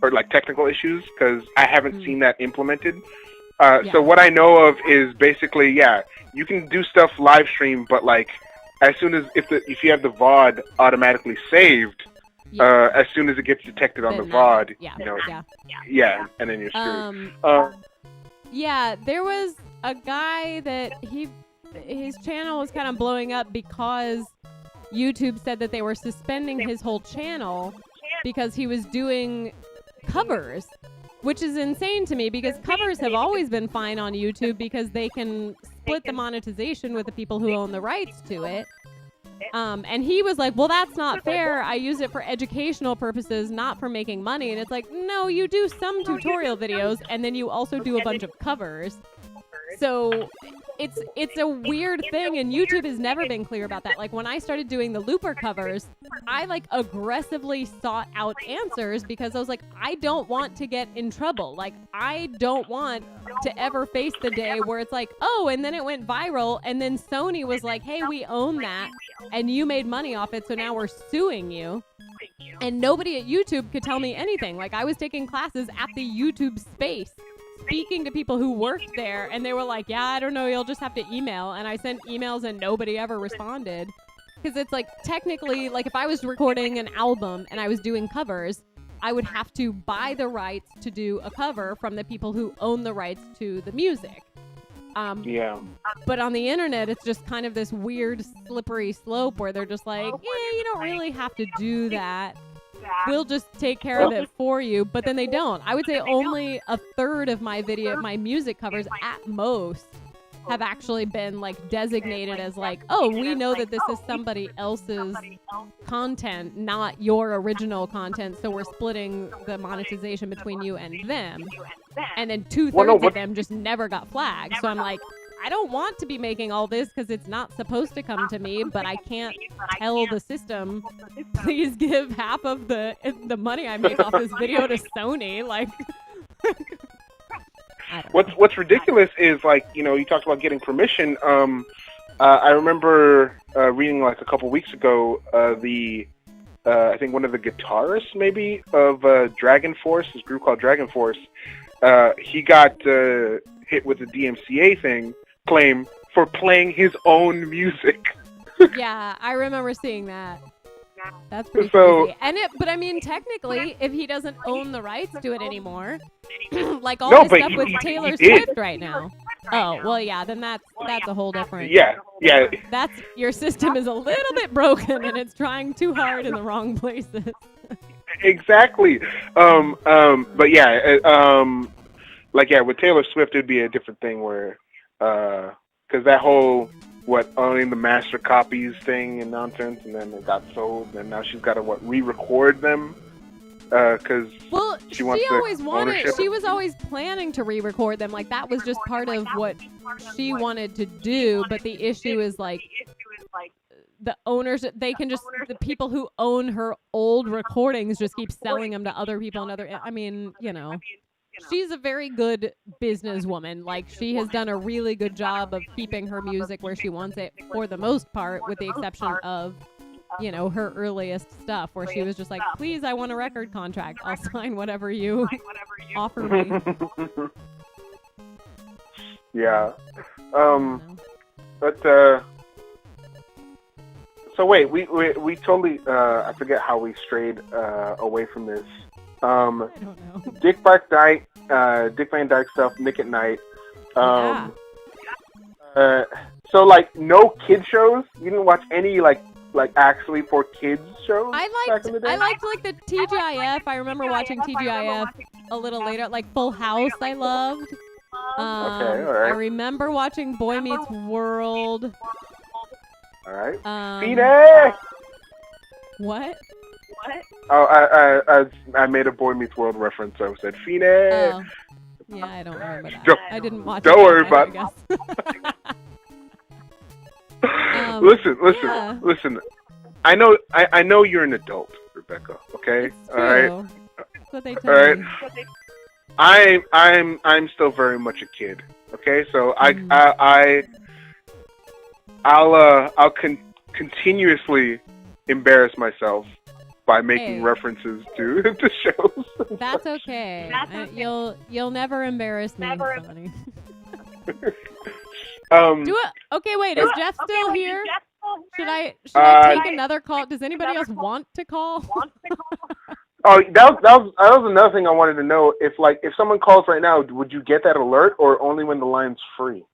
or like technical issues because I haven't seen that implemented. So what I know of is basically you can do stuff live stream, but like as soon as if you have the VOD automatically saved, as soon as it gets detected on the VOD, and then you're screwed. There was a guy that his channel was kind of blowing up because YouTube said that they were suspending his whole channel because he was doing covers, which is insane to me because covers have always been fine on YouTube because they can split the monetization with the people who own the rights to it. And he was like, well, that's not fair. I use it for educational purposes, not for making money. And it's like, no, you do some tutorial videos and then you also do a bunch of covers. So it's a weird thing, and YouTube has never been clear about that. Like when I started doing the Looper covers, I like aggressively sought out answers because I was like, I don't want to get in trouble. Like I don't want to ever face the day where it's like, oh, and then it went viral, and then Sony was like, hey, we own that, and you made money off it, so now we're suing you. And nobody at YouTube could tell me anything. Like I was taking classes at the YouTube space, speaking to people who worked there, and they were like, yeah, I don't know, you'll just have to email. And I sent emails and nobody ever responded. Because it's like, technically, like if I was recording an album and I was doing covers, I would have to buy the rights to do a cover from the people who own the rights to the music. But on the internet, it's just kind of this weird slippery slope where they're just like, yeah, you don't really have to do that. We'll just take care of it for you. But then they don't. I would say only a third of my music covers at most have actually been like designated as like, oh, we know that this is somebody else's content, not your original content, so we're splitting the monetization between you and them. And then 2/3 of them just never got flagged. So I'm like, I don't want to be making all this because it's not supposed to come to me, but I can't tell the system, please give half of the money I make off this video to Sony. Like, what's ridiculous is like, you know, you talked about getting permission. I remember reading like a couple weeks ago I think one of the guitarists maybe of Dragon Force, this group called Dragon Force, he got hit with a DMCA claim for playing his own music. Yeah, I remember seeing that. That's pretty crazy. But I mean, technically, if he doesn't own the rights to it anymore, like all this stuff with Taylor Swift right now. Oh, well, yeah, then that's a whole different. Yeah. That's your system is a little bit broken and it's trying too hard in the wrong places. Exactly. But yeah, with Taylor Swift, it'd be a different thing where, because that whole owning the master copies thing and nonsense, and then it got sold, and now she's got to re-record them because she was always planning to re-record them. Like that was just part of what she wanted to do. But the issue is like the owners, the people who own her old recordings just keep selling them to other people and I mean, you know. She's a very good businesswoman. Like, she has done a really good job of keeping her music where she wants it for the most part, with the exception of, you know, her earliest stuff where she was just like, please, I want a record contract. I'll sign whatever you offer me. Yeah. But, so wait, we totally, I forget how we strayed away from this. I don't know. Dick Van Dyke stuff, Nick at Night. So like no kid shows? You didn't watch any like actually for kids shows? I liked like the TGIF. I remember watching TGIF a little later. Like Full House I loved. Okay, all right. I remember watching Boy Meets World. All right. Fine. What? Oh, I made a Boy Meets World reference, so I said Fine. Oh. Yeah, I don't remember that. I didn't watch it. Don't worry about it. Listen. I know you're an adult, Rebecca. Okay. It's true. All right. That's what they tell me. I'm still very much a kid. Okay, so I'll continuously embarrass myself by making references to shows. That's okay. You'll never embarrass me, Sonny. Okay, wait. Is Jeff still here? Should I take another call? Does anybody else want to call? Oh, that was another thing I wanted to know. If someone calls right now, would you get that alert, or only when the line's free?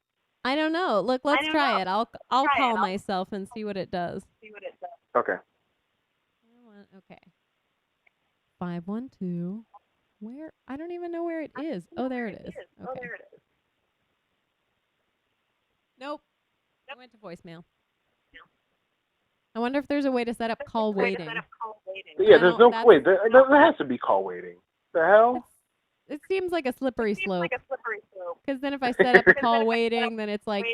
I don't know. Look, let's try it. I'll call myself and see what it does. Okay. Okay. 512. Where? I don't even know where it is. Oh, there it is. Okay. Nope. I went to voicemail. I wonder if there's a way to set up call waiting. Yeah, there's no wait. There has to be call waiting. The hell? It seems like a slippery slope. Because then if I set up a call waiting, then it's like,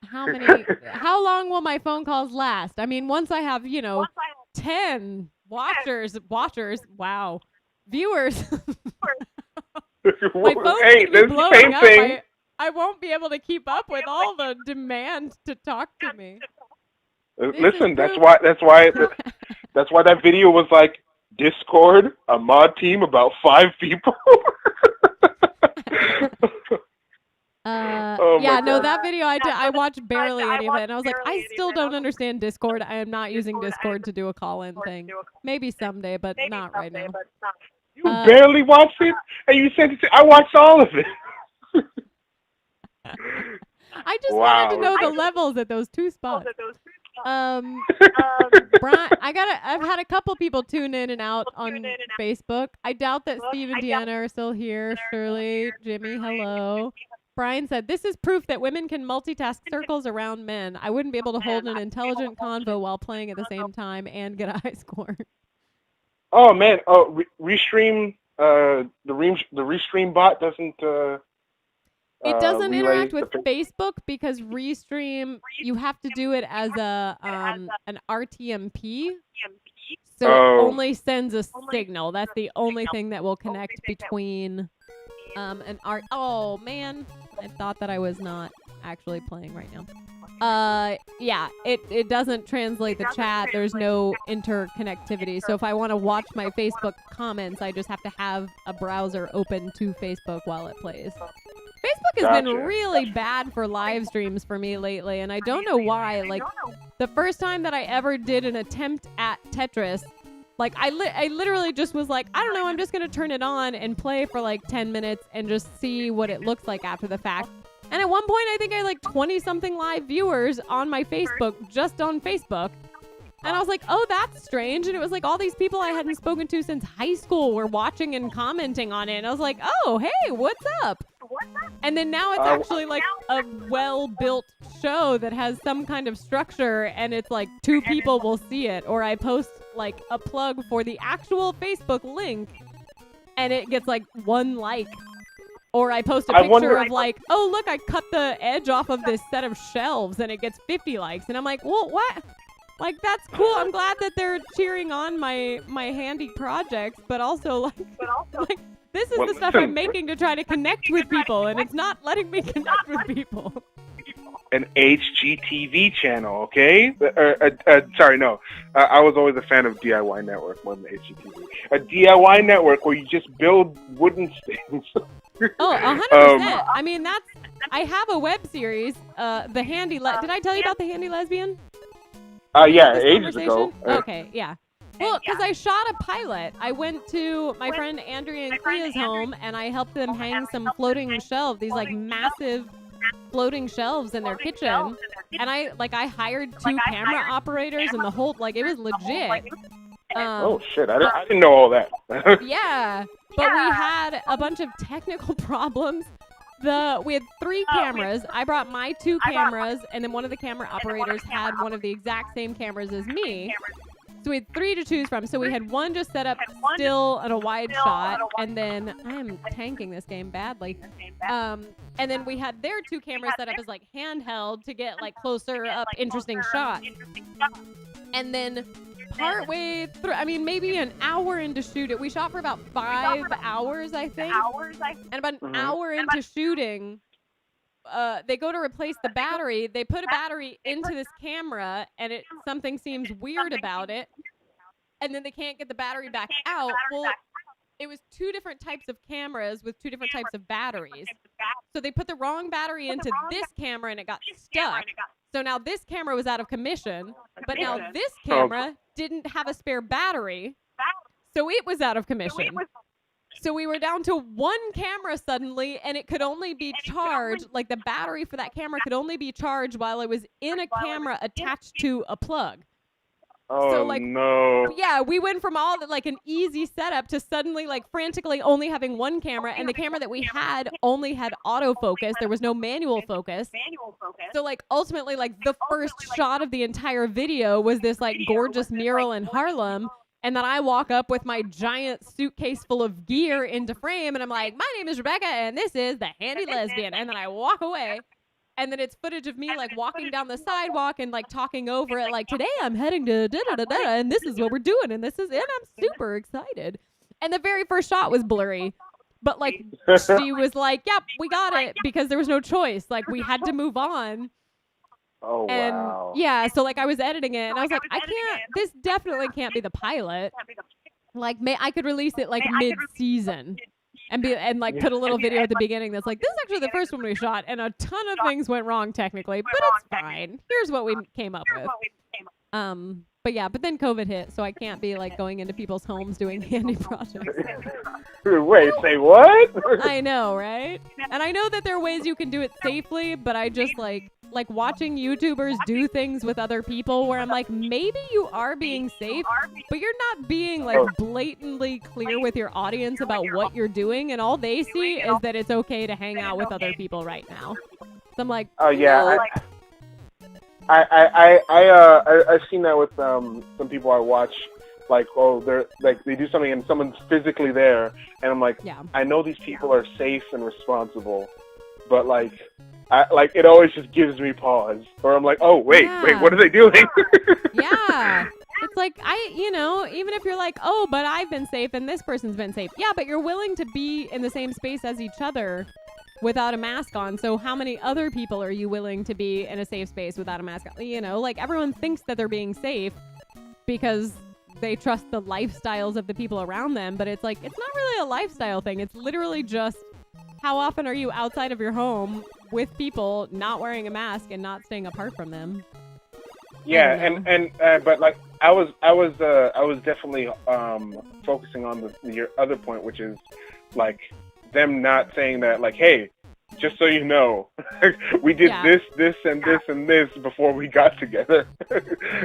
how long will my phone calls last? I mean, once I have, 10 watchers, wow, viewers. My phone's hey, gonna be blowing up. Thing. I won't be able to keep up with all the demand to talk to me. Listen, that's why that video was like Discord, a mod team about 5 people. That video I watched barely any of it, and I was like, I still don't understand Discord. I am not using Discord to do a call-in thing. Maybe someday, but not right now. You barely watched it, and you sent it to. I watched all of it. I just wanted to know the levels at those 2 spots. Brian, I've had a couple people tune in and out on Facebook. I doubt that Steve and Deanna are still here. Shirley, Jimmy, hello. Brian said, this is proof that women can multitask circles around men. I wouldn't be able to hold an intelligent convo while playing at the same time and get a high score. Oh, man. Restream, the Restream bot doesn't... It doesn't interact with Facebook because Restream, you have to do it as an RTMP. So it only sends a signal. That's the only thing that will connect between an art. Oh, man. I thought that I was not actually playing right now. It doesn't translate the chat. There's no interconnectivity. So if I want to watch my Facebook comments, I just have to have a browser open to Facebook while it plays. Facebook has been really bad for live streams for me lately, and I don't know why. Like, the first time that I ever did an attempt at Tetris, like, I literally just was like, I don't know, I'm just going to turn it on and play for like 10 minutes and just see what it looks like after the fact. And at one point, I think I had like 20-something live viewers on my Facebook, just on Facebook. And I was like, oh, that's strange. And it was like all these people I hadn't spoken to since high school were watching and commenting on it. And I was like, oh, hey, what's up? And then now it's actually like a well-built show that has some kind of structure, and it's like 2 people will see it. Or I post like a plug for the actual Facebook link, and it gets like 1 like. Or I post a picture of like, oh, look, I cut the edge off of this set of shelves, and it gets 50 likes. And I'm like, well, what? Like, that's cool. I'm glad that they're cheering on my handy projects, but also like this is the stuff I'm making to try to connect with people, and it's not letting me connect with people. An HGTV channel, okay? Sorry, no. I was always a fan of DIY Network more than HGTV. A DIY network where you just build wooden things. Oh, 100%. I mean, I have a web series, The Handy did I tell you about The Handy Lesbian? Yeah, ages ago. Okay, yeah. Well, because I shot a pilot. I went to my friend Andrea and Clea's home, and I helped them hang some floating shelves, these like massive floating shelves in their kitchen. And I hired 2 camera operators and the whole, like, it was legit. Oh, shit. I didn't know all that. Yeah. But we had a bunch of technical problems we had 3 cameras. I brought my 2 cameras, and then one of the camera operators had one of the exact same cameras as me. So we had 3 to choose from. So we had one just set up still on a wide shot, and then I am tanking this game badly. And then we had their 2 cameras set up as like handheld to get like closer up interesting shots. And then partway through, I mean, maybe an hour into shoot it, we shot for about 5 hours, I think. And about an hour into shooting, they go to replace the battery. They put a battery into this camera, and something seems weird about it. And then they can't get the battery back out. Well, it was 2 different types of cameras with 2 different types of batteries. So they put the wrong battery into this camera, and it got stuck. So now this camera was out of commission, but now this camera didn't have a spare battery, so it was out of commission. So we were down to 1 camera suddenly, and it could only be charged, like the battery for that camera could only be charged while it was in a camera attached to a plug. Oh, so, like, no. Yeah, we went from all like an easy setup to suddenly like frantically only having 1 camera, and the camera that we had only had autofocus. There was no manual focus. So like ultimately like the first shot of the entire video was this like gorgeous mural in Harlem. And then I walk up with my giant suitcase full of gear into frame, and I'm like, my name is Rebecca, and this is the Handy Lesbian. And then I walk away. And then it's footage of me like walking down the sidewalk and like talking over it, like, today I'm heading to da-da-da-da, and this is what we're doing, and I'm super excited. And the very first shot was blurry. But like she was like, yep, we got it, because there was no choice. Like we had to move on. Oh, and wow. Yeah, so like I was editing it, and I was like, this definitely can't be the pilot. Like I could release it like mid-season. And like put a little video at the beginning that's like, this is actually the first one we shot, and a ton of things went wrong technically, but it's fine. Here's what we came up with. But then COVID hit, so I can't be like going into people's homes doing handy projects. Wait, say what? I know, right? And I know that there are ways you can do it safely, but I just like watching YouTubers do things with other people where I'm like, maybe you are being safe, but you're not being like blatantly clear with your audience about what you're doing, and all they see is that it's okay to hang out with other people right now. So I'm like, oh yeah, I've seen that with some people I watch. Like, they're like, they do something and someone's physically there, and I'm like, yeah. I know these people are safe and responsible, but like, it always just gives me pause. Or I'm like, oh wait, what are they doing? Yeah. It's like, even if you're like, oh, but I've been safe and this person's been safe. Yeah, but you're willing to be in the same space as each other without a mask on. So how many other people are you willing to be in a safe space without a mask on? Like everyone thinks that they're being safe because they trust the lifestyles of the people around them. But it's like, it's not really a lifestyle thing. It's literally just, how often are you outside of your home with people not wearing a mask and not staying apart from them? Yeah, but like I was definitely focusing on your other point, which is like them not saying that, like, hey, just so you know, we did this and this before we got together.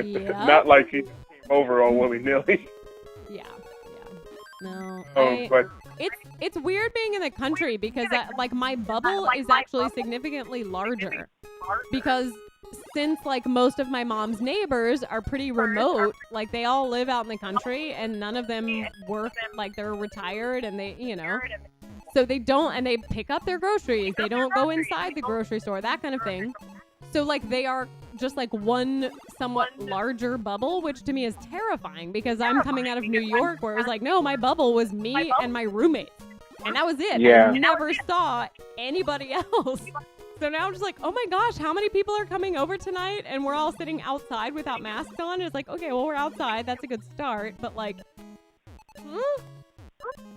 Yep. Not like he came over all willy-nilly. Yeah. No. But it's weird being in the country because like my bubble is actually significantly larger, because since like most of my mom's neighbors are pretty remote, like they all live out in the country and none of them work, like they're retired, and they, so they don't, and they pick up their groceries. They don't go inside the grocery store, that kind of thing. So like they are just like one somewhat larger bubble, which to me is terrifying because I'm coming out of New York where it was like, no, my bubble was me and my roommates. And that was it. Yeah. I never saw anybody else. So now I'm just like, oh my gosh, how many people are coming over tonight? And we're all sitting outside without masks on. It's like, okay, well, we're outside. That's a good start. But like,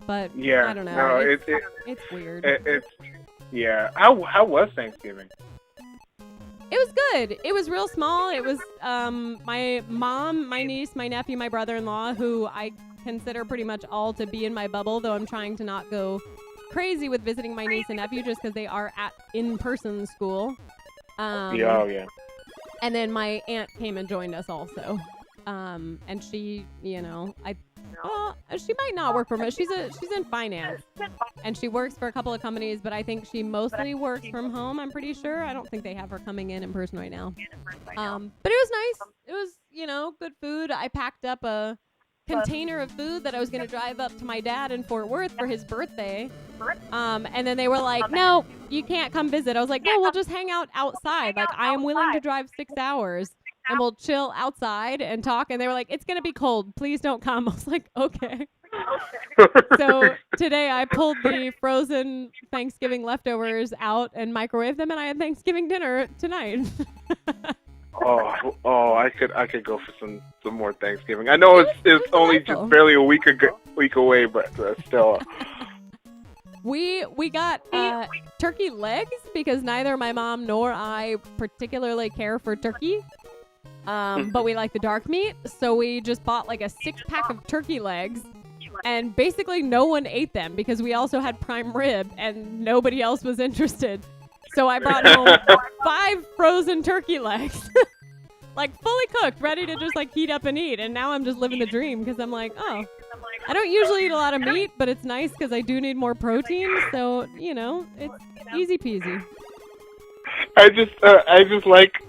But yeah, I don't know. No, it's weird. Yeah. How was Thanksgiving? It was good. It was real small. It was my mom, my niece, my nephew, my brother-in-law, who I consider pretty much all to be in my bubble, though I'm trying to not go crazy with visiting my niece and nephew just because they are at in-person school. Yeah. And then my aunt came and joined us also. And she, she might not work for me. She's in finance. and she works for a couple of companies, but I think she mostly works from home. I'm pretty sure. I don't think they have her coming in person right now. But it was nice. It was, good food. I packed up a container of food that I was going to drive up to my dad in Fort Worth for his birthday. And then they were like, no, you can't come visit. I was like, no, we'll just hang out outside. Like, I am willing to drive 6 hours and we'll chill outside and talk. And they were like, it's going to be cold. Please don't come. I was like, okay. So today I pulled the frozen Thanksgiving leftovers out and microwaved them, and I had Thanksgiving dinner tonight. I could go for some more Thanksgiving. I know it's only just barely a week away, but still. We got turkey legs because neither my mom nor I particularly care for turkey. But we like the dark meat, so we just bought like a 6-pack of turkey legs, and basically no one ate them because we also had prime rib and nobody else was interested. So I brought home 5 frozen turkey legs, like fully cooked, ready to just like heat up and eat. And now I'm just living the dream because I'm like, oh, I don't usually eat a lot of meat, but it's nice because I do need more protein. So, it's easy peasy. I just like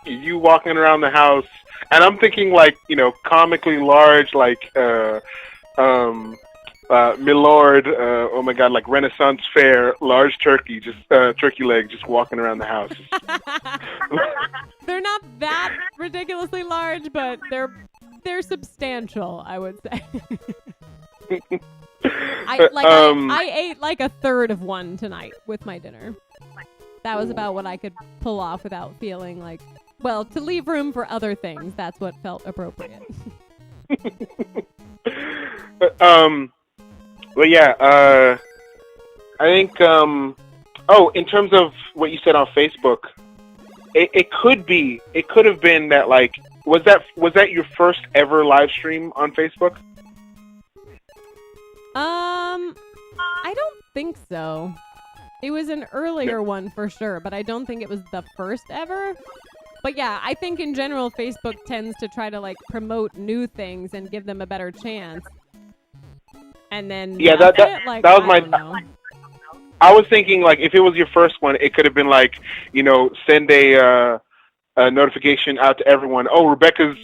you walking around the house, and I'm thinking like, comically large, like, Milord, oh my God, like Renaissance fair, large turkey, just turkey leg, just walking around the house. They're not that ridiculously large, but they're substantial, I would say. I ate like a third of one tonight with my dinner. That was about what I could pull off without feeling like, well, to leave room for other things. That's what felt appropriate. Well, yeah, I think, in terms of what you said on Facebook, it could have been that, like, was that your first ever live stream on Facebook? I don't think so. It was an earlier one for sure, but I don't think it was the first ever. But yeah, I think in general, Facebook tends to try to like promote new things and give them a better chance. And then that was my. I was thinking like if it was your first one, it could have been like send a notification out to everyone. Oh, Rebecca's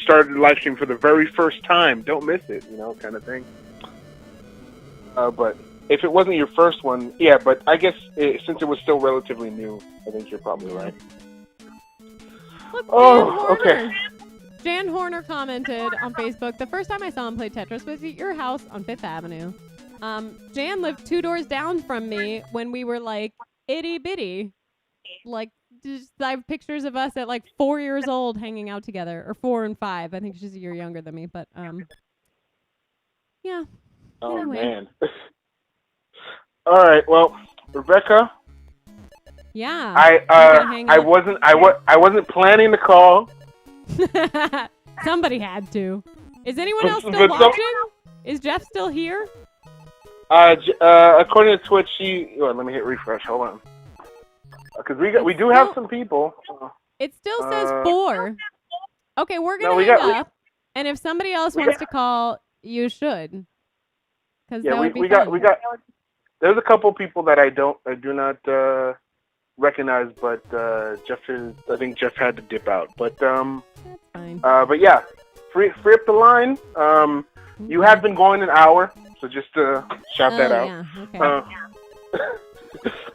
started live stream for the very first time. Don't miss it, kind of thing. But if it wasn't your first one, yeah. But I guess since it was still relatively new, I think you're probably right. Okay. Jan Horner commented on Facebook, the first time I saw him play Tetris was at your house on 5th Avenue. Jan lived 2 doors down from me when we were like itty bitty. Like, I have pictures of us at like 4 years old hanging out together, or 4 and 5. I think she's a year younger than me, but yeah. Oh, anyway. Man. All right, well, Rebecca. Yeah. I wasn't planning to call. Somebody had to. Is anyone else still watching? Is Jeff still here? According to Twitch, let me hit refresh. Hold on. Because we do have some people. It still says 4. Okay, we're gonna hang up. And if somebody else wants to call, you should. Because that would be fun. We got. There's a couple people that I do not recognize, but I think Jeff had to dip out. But that's fine. But yeah, free up the line. You have been going an hour, so just shout that out. Yeah. Okay.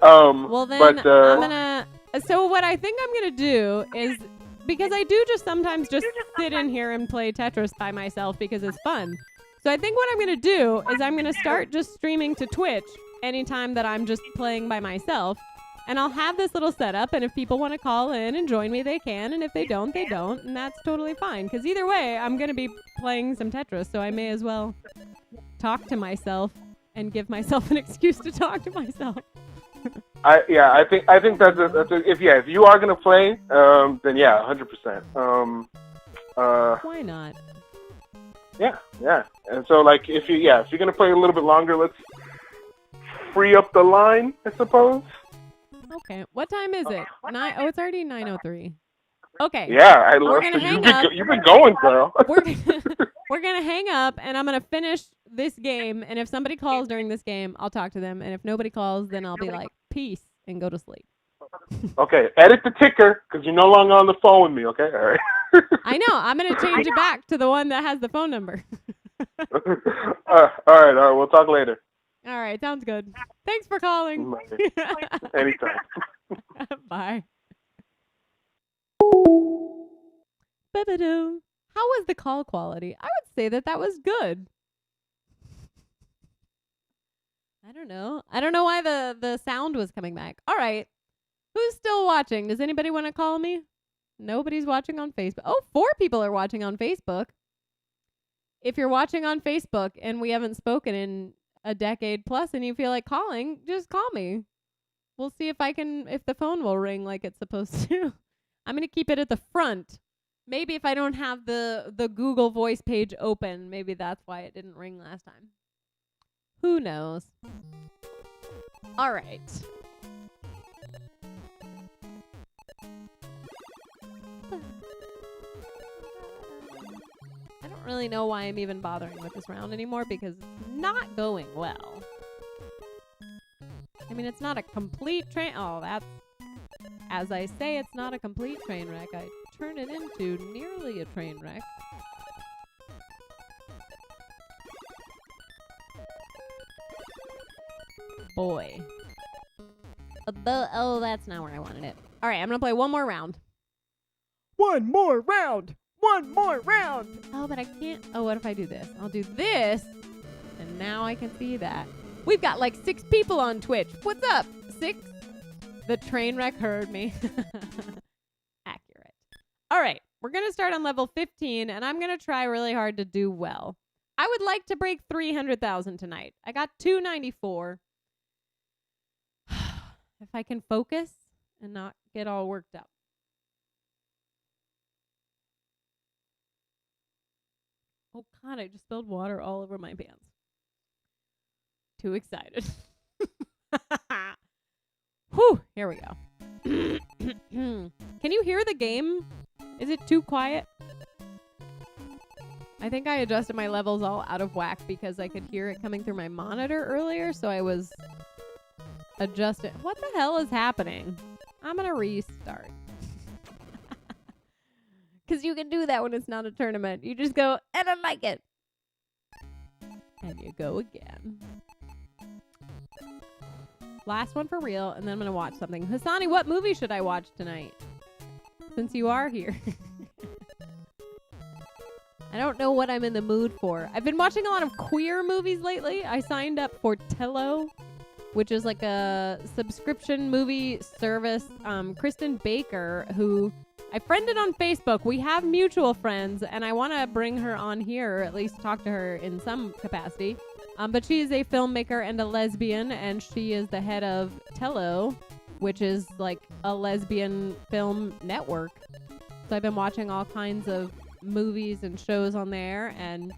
Well then, I'm gonna. So what I think I'm gonna do is, because I do just sometimes just sit in here and play Tetris by myself because it's fun. So I think what I'm gonna do is I'm gonna start just streaming to Twitch anytime that I'm just playing by myself. And I'll have this little setup, and if people want to call in and join me, they can, and if they don't, they don't, and that's totally fine. Because either way, I'm going to be playing some Tetris, so I may as well talk to myself and give myself an excuse to talk to myself. I think that's if you are going to play, then yeah, 100%. Why not? Yeah. And so like if you're going to play a little bit longer, let's free up the line, I suppose. Okay, what time is it? It's already 9:03. Okay. Yeah, we're gonna hang up. You've been going, girl. We're gonna hang up, and I'm gonna finish this game, and if somebody calls during this game, I'll talk to them, and if nobody calls, then I'll be like, peace, and go to sleep. Okay, edit the ticker, because you're no longer on the phone with me, okay? All right. I know. I'm going to change it back to the one that has the phone number. All right. We'll talk later. All right, sounds good. Thanks for calling. Anytime. Bye. Ba-ba-doo. How was the call quality? I would say that was good. I don't know. I don't know why the sound was coming back. All right. Who's still watching? Does anybody want to call me? Nobody's watching on Facebook. Oh, 4 people are watching on Facebook. If you're watching on Facebook and we haven't spoken in a decade plus and you feel like calling, just call me. We'll see if the phone will ring like it's supposed to. I'm going to keep it at the front. Maybe if I don't have the Google Voice page open, maybe that's why it didn't ring last time. Who knows? All right. I don't really know why I'm even bothering with this round anymore because it's not going well. I mean, it's not a complete train. Oh, that's... As I say, it's not a complete train wreck. I turn it into nearly a train wreck. Boy. Oh, that's not where I wanted it. All right, I'm going to play one more round. One more round! One more round! Oh, but I can't. Oh, what if I do this? I'll do this, and now I can see that. We've got like 6 people on Twitch. What's up? 6? The train wreck heard me. Accurate. All right, we're going to start on level 15, and I'm going to try really hard to do well. I would like to break 300,000 tonight. I got 294. If I can focus and not get all worked up. Oh, God, I just spilled water all over my pants. Too excited. Whew, here we go. Can you hear the game? Is it too quiet? I think I adjusted my levels all out of whack because I could hear it coming through my monitor earlier, so I was adjusting. What the hell is happening? I'm going to restart. Because you can do that when it's not a tournament. You just go, I don't like it. And you go again. Last one for real, and then I'm going to watch something. Hassani, what movie should I watch tonight? Since you are here. I don't know what I'm in the mood for. I've been watching a lot of queer movies lately. I signed up for Tello, which is like a subscription movie service. Kristen Baker, who I friended on Facebook. We have mutual friends, and I want to bring her on here, or at least talk to her in some capacity. But she is a filmmaker and a lesbian, and she is the head of Tello, which is like a lesbian film network. So I've been watching all kinds of movies and shows on there, and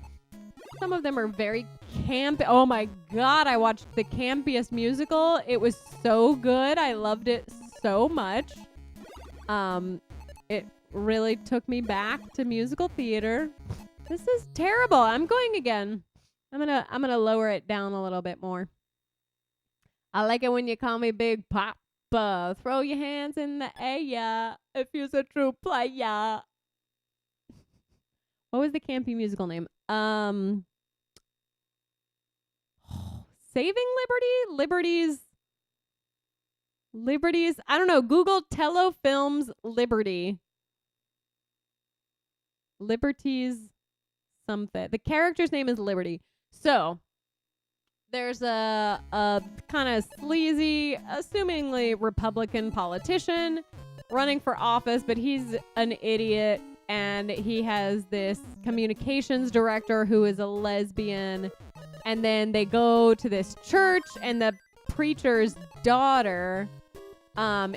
some of them are very camp. Oh my God, I watched the campiest musical. It was so good. I loved it so much. It really took me back to musical theater. This is terrible. I'm going again. I'm gonna lower it down a little bit more. I like it when you call me Big Papa. Throw your hands in the air if you're a true player. What was the campy musical name? Saving Liberty? Liberties? I don't know. Google Tello Films Liberty. Liberties something. The character's name is Liberty. So, there's a kind of sleazy, assumingly Republican politician running for office, but he's an idiot, and he has this communications director who is a lesbian, and then they go to this church, and the preacher's daughter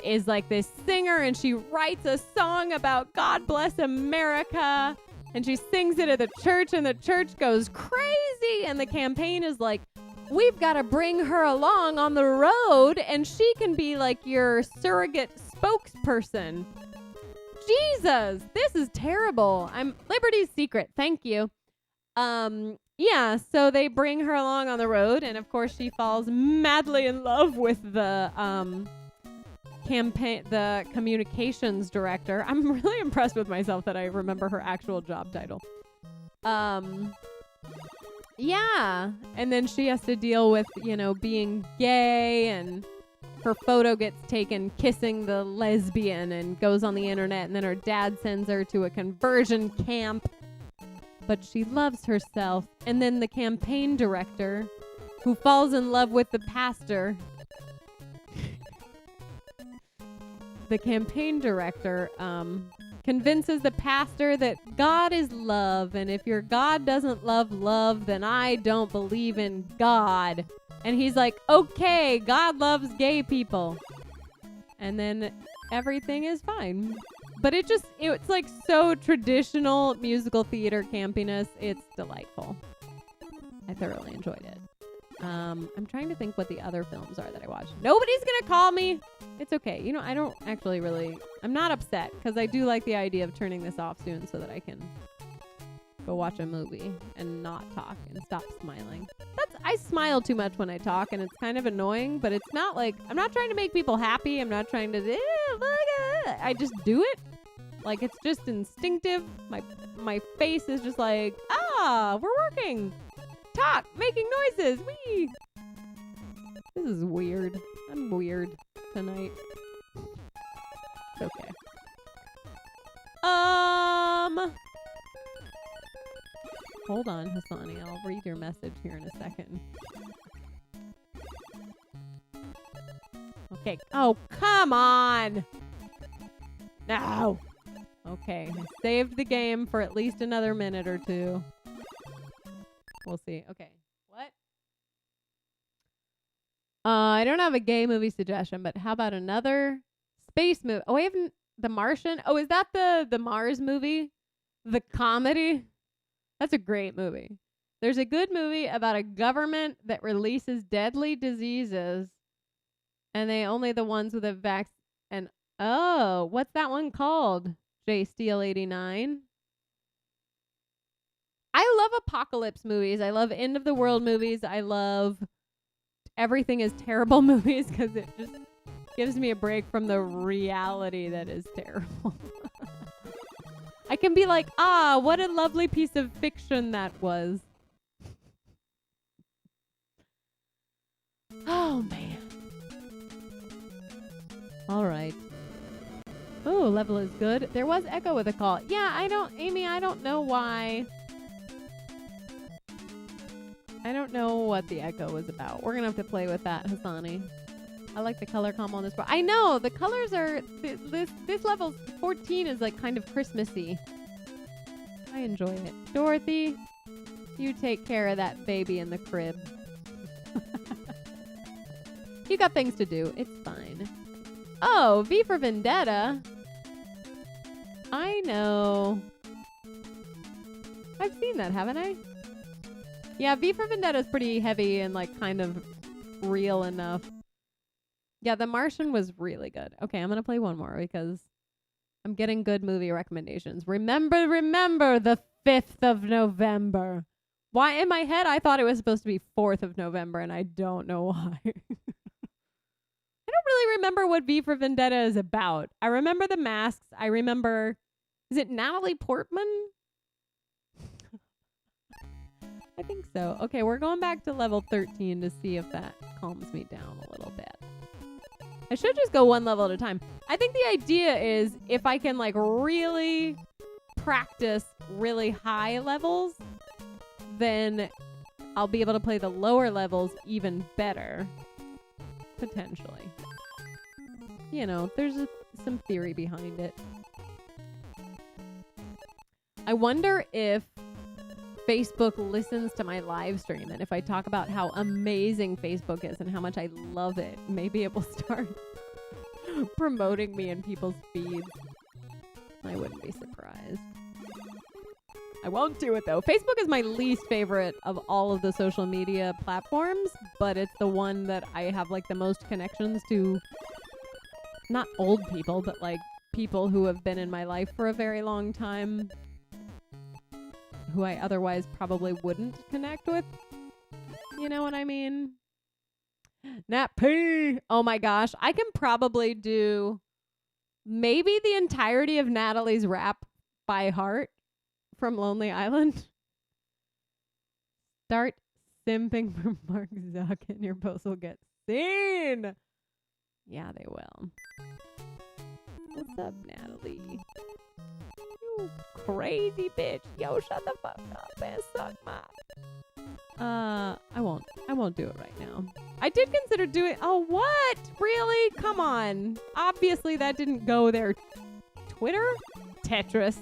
is like this singer, and she writes a song about God bless America, and she sings it at the church, and the church goes crazy, and the campaign is like, we've got to bring her along on the road, and she can be like your surrogate spokesperson. Jesus, this is terrible. I'm Liberty's Secret. Thank you. yeah, so they bring her along on the road, and of course she falls madly in love with the communications director. I'm really impressed with myself that I remember her actual job title. Yeah, and then she has to deal with, being gay, and her photo gets taken kissing the lesbian and goes on the internet, and then her dad sends her to a conversion camp. But she loves herself. And then the campaign director, who falls in love with the pastor. The campaign director convinces the pastor that God is love, and if your God doesn't love love, then I don't believe in God. And he's like, okay, God loves gay people. And then everything is fine. But it's like so traditional musical theater campiness. It's delightful. I thoroughly enjoyed it. I'm trying to think what the other films are that I watched. Nobody's gonna call me. It's okay. I don't actually I'm not upset because I do like the idea of turning this off soon so that I can go watch a movie and not talk and stop smiling. I smile too much when I talk, and it's kind of annoying, but it's not like, I'm not trying to make people happy. I'm not trying to, I just do it. Like, it's just instinctive. My face is just like, we're working. Talk, making noises. Wee. This is weird. I'm weird tonight. It's okay. Hold on, Hassani. I'll read your message here in a second. Okay. Oh, come on. No. Okay. I saved the game for at least another minute or two. We'll see. Okay. What? I don't have a gay movie suggestion, but how about another space movie? Oh, I haven't. The Martian? Oh, is that the Mars movie? The comedy? That's a great movie. There's a good movie about a government that releases deadly diseases, and they only the ones with a vaccine. And what's that one called? J Steel 89. I love apocalypse movies. I love end of the world movies. I love everything is terrible movies because it just gives me a break from the reality that is terrible. I can be like, what a lovely piece of fiction that was. Oh, man. All right. Oh, level is good. There was echo with a call. Yeah, Amy, I don't know why. I don't know what the echo was about. We're going to have to play with that, Hassani. I like the color combo on this part. I know, the colors are, this level 14 is like kind of Christmassy. I enjoy it. Dorothy, you take care of that baby in the crib. You got things to do. It's fine. Oh, V for Vendetta. I know. I've seen that, haven't I? Yeah, V for Vendetta is pretty heavy and like kind of real enough. Yeah, The Martian was really good. Okay, I'm going to play one more because I'm getting good movie recommendations. Remember the 5th of November. Why in my head I thought it was supposed to be 4th of November and I don't know why. I don't really remember what V for Vendetta is about. I remember the masks. I remember, is it Natalie Portman? I think so. Okay, we're going back to level 13 to see if that calms me down a little bit. I should just go one level at a time. I think the idea is if I can like really practice really high levels, then I'll be able to play the lower levels even better. Potentially. There's some theory behind it. I wonder if Facebook listens to my live stream, and if I talk about how amazing Facebook is and how much I love it, maybe it will start promoting me in people's feeds. I wouldn't be surprised. I won't do it though. Facebook is my least favorite of all of the social media platforms, but it's the one that I have like the most connections to. Not old people, but like people who have been in my life for a very long time, who I otherwise probably wouldn't connect with. You know what I mean? Nat P. Oh my gosh. I can probably do maybe the entirety of Natalie's rap by heart from Lonely Island. Start simping for Mark Zuck and your post will get seen. Yeah, they will. What's up, Natalie? You crazy bitch. Yo, shut the fuck up and suck my. I won't do it right now. I did consider doing. Oh, what? Really? Come on. Obviously, that didn't go there. Twitter? Tetris.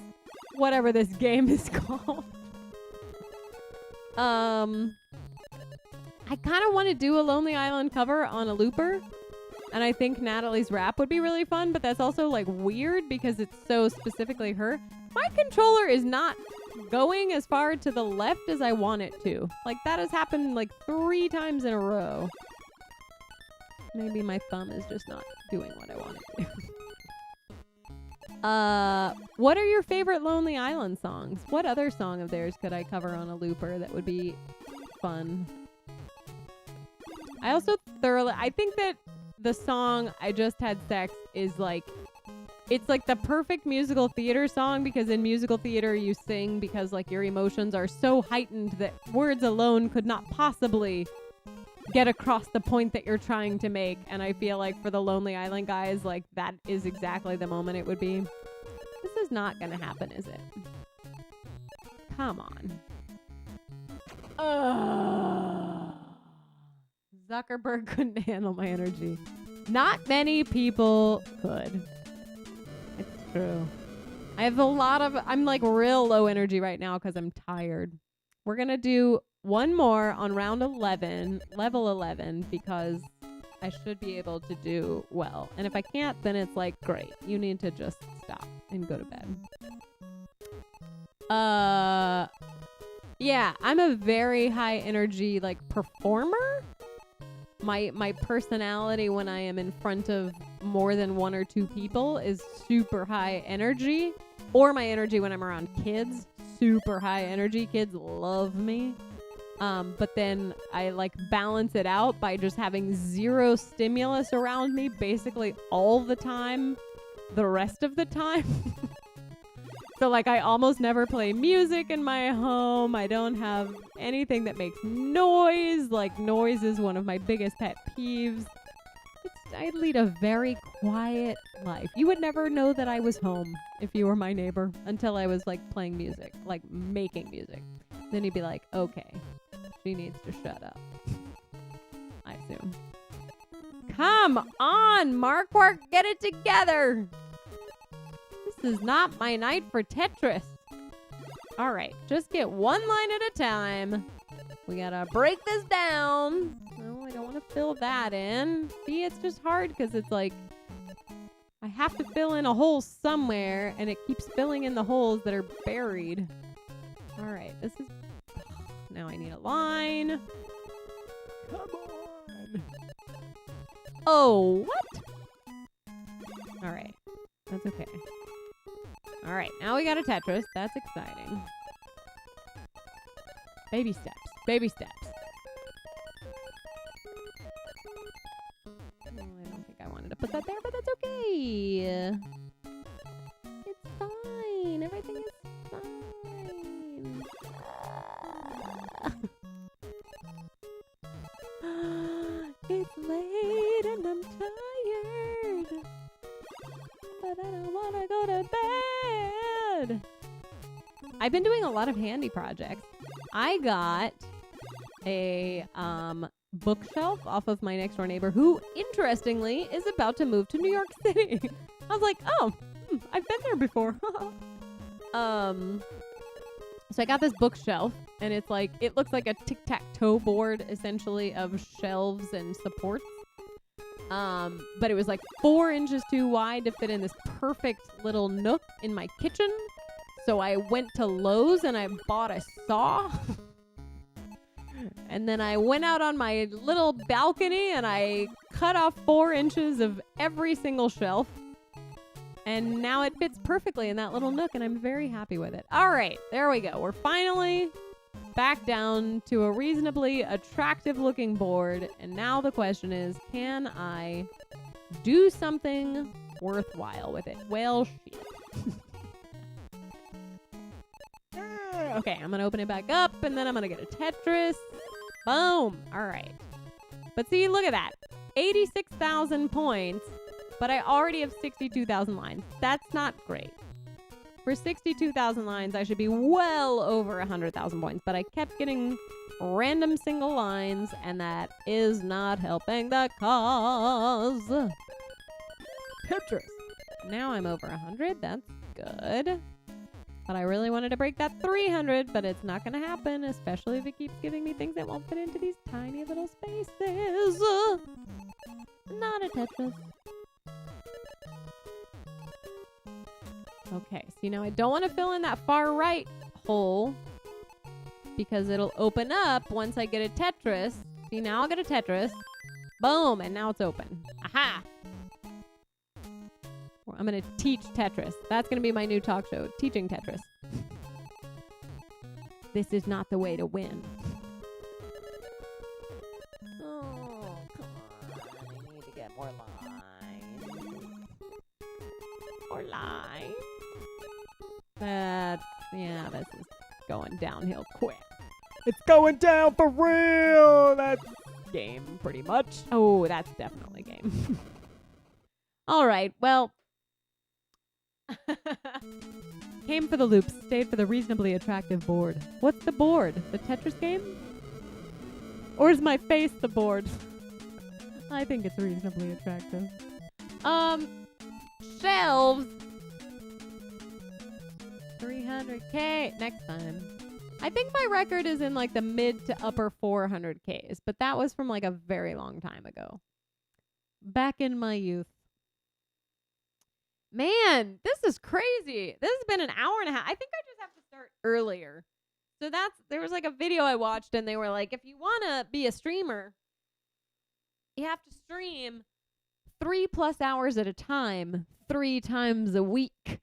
Whatever this game is called. I kind of want to do a Lonely Island cover on a looper. And I think Natalie's rap would be really fun, but that's also like weird because it's so specifically her. My controller is not going as far to the left as I want it to. Like that has happened like 3 times in a row. Maybe my thumb is just not doing what I want it to. What are your favorite Lonely Island songs? What other song of theirs could I cover on a looper that would be fun? I also I think that the song I Just Had Sex is like, it's like the perfect musical theater song because in musical theater you sing because like your emotions are so heightened that words alone could not possibly get across the point that you're trying to make. And I feel like for the Lonely Island guys, like that is exactly the moment it would be. This is not gonna happen, is it? Come on. Zuckerberg couldn't handle my energy. Not many people could. It's true. I have I'm like real low energy right now because I'm tired. We're going to do one more on round 11, level 11, because I should be able to do well. And if I can't, then it's like, great. You need to just stop and go to bed. Yeah, I'm a very high energy like performer. My personality when I am in front of more than 1 or 2 people is super high energy. Or my energy when I'm around kids, super high energy. Kids love me. But then I like balance it out by just having 0 stimulus around me basically all the time, the rest of the time. So like I almost never play music in my home. I don't have anything that makes noise. Like noise is one of my biggest pet peeves. I lead a very quiet life. You would never know that I was home if you were my neighbor until I was like playing music, like making music. Then you'd be like, okay, she needs to shut up. I assume. Come on, Mark, get it together. This is not my night for Tetris. All right, just get one line at a time. We gotta break this down. Oh, I don't want to fill that in. See, it's just hard because it's like I have to fill in a hole somewhere, and it keeps filling in the holes that are buried. All right, this is... Now I need a line. Come on. Oh, what? All right, that's okay. All right, now we got a Tetris. That's exciting. Baby steps. Baby steps. Oh, I don't think I wanted to put that there, but that's okay. It's fine. Everything is fine. It's late and I'm tired. But I don't want to go to bed. I've been doing a lot of handy projects. I got a bookshelf off of my next door neighbor who, interestingly, is about to move to New York City. I was like, oh, I've been there before. So I got this bookshelf, and it's like, it looks like a tic-tac-toe board, essentially, of shelves and supports. But it was like 4 inches too wide to fit in this perfect little nook in my kitchen. So I went to Lowe's and I bought a saw. And then I went out on my little balcony and I cut off 4 inches of every single shelf. And now it fits perfectly in that little nook, and I'm very happy with it. All right, there we go. We're finally back down to a reasonably attractive-looking board. And now the question is, can I do something worthwhile with it? Well, shit. Okay, I'm going to open it back up, and then I'm going to get a Tetris. Boom. All right. But see, look at that. 86,000 points, but I already have 62,000 lines. That's not great. For 62,000 lines, I should be well over 100,000 points, but I kept getting random single lines, and that is not helping the cause. Tetris. Now I'm over 100. That's good. But I really wanted to break that 300, but it's not going to happen, especially if it keeps giving me things that won't fit into these tiny little spaces. Not a Tetris. Okay, see, now I don't want to fill in that far right hole because it'll open up once I get a Tetris. See, now I'll get a Tetris. Boom, and now it's open. Aha! I'm going to teach Tetris. That's going to be my new talk show, Teaching Tetris. This is not the way to win. Oh, come on. I need to get more lines. More lines. Yeah, this is going downhill quick. It's going down for real. That's game, pretty much. Oh, that's definitely game. All right, well. Came for the loops, stayed for the reasonably attractive board. What's the board? The Tetris game? Or is my face the board? I think it's reasonably attractive. Shelves. 300K next time. I think my record is in like the mid to upper 400Ks, but that was from like a very long time ago. Back in my youth. Man, this is crazy. This has been an hour and a half. I think I just have to start earlier. So there was like a video I watched and they were like, if you want to be a streamer, you have to stream 3+ hours at a time, 3 times a week.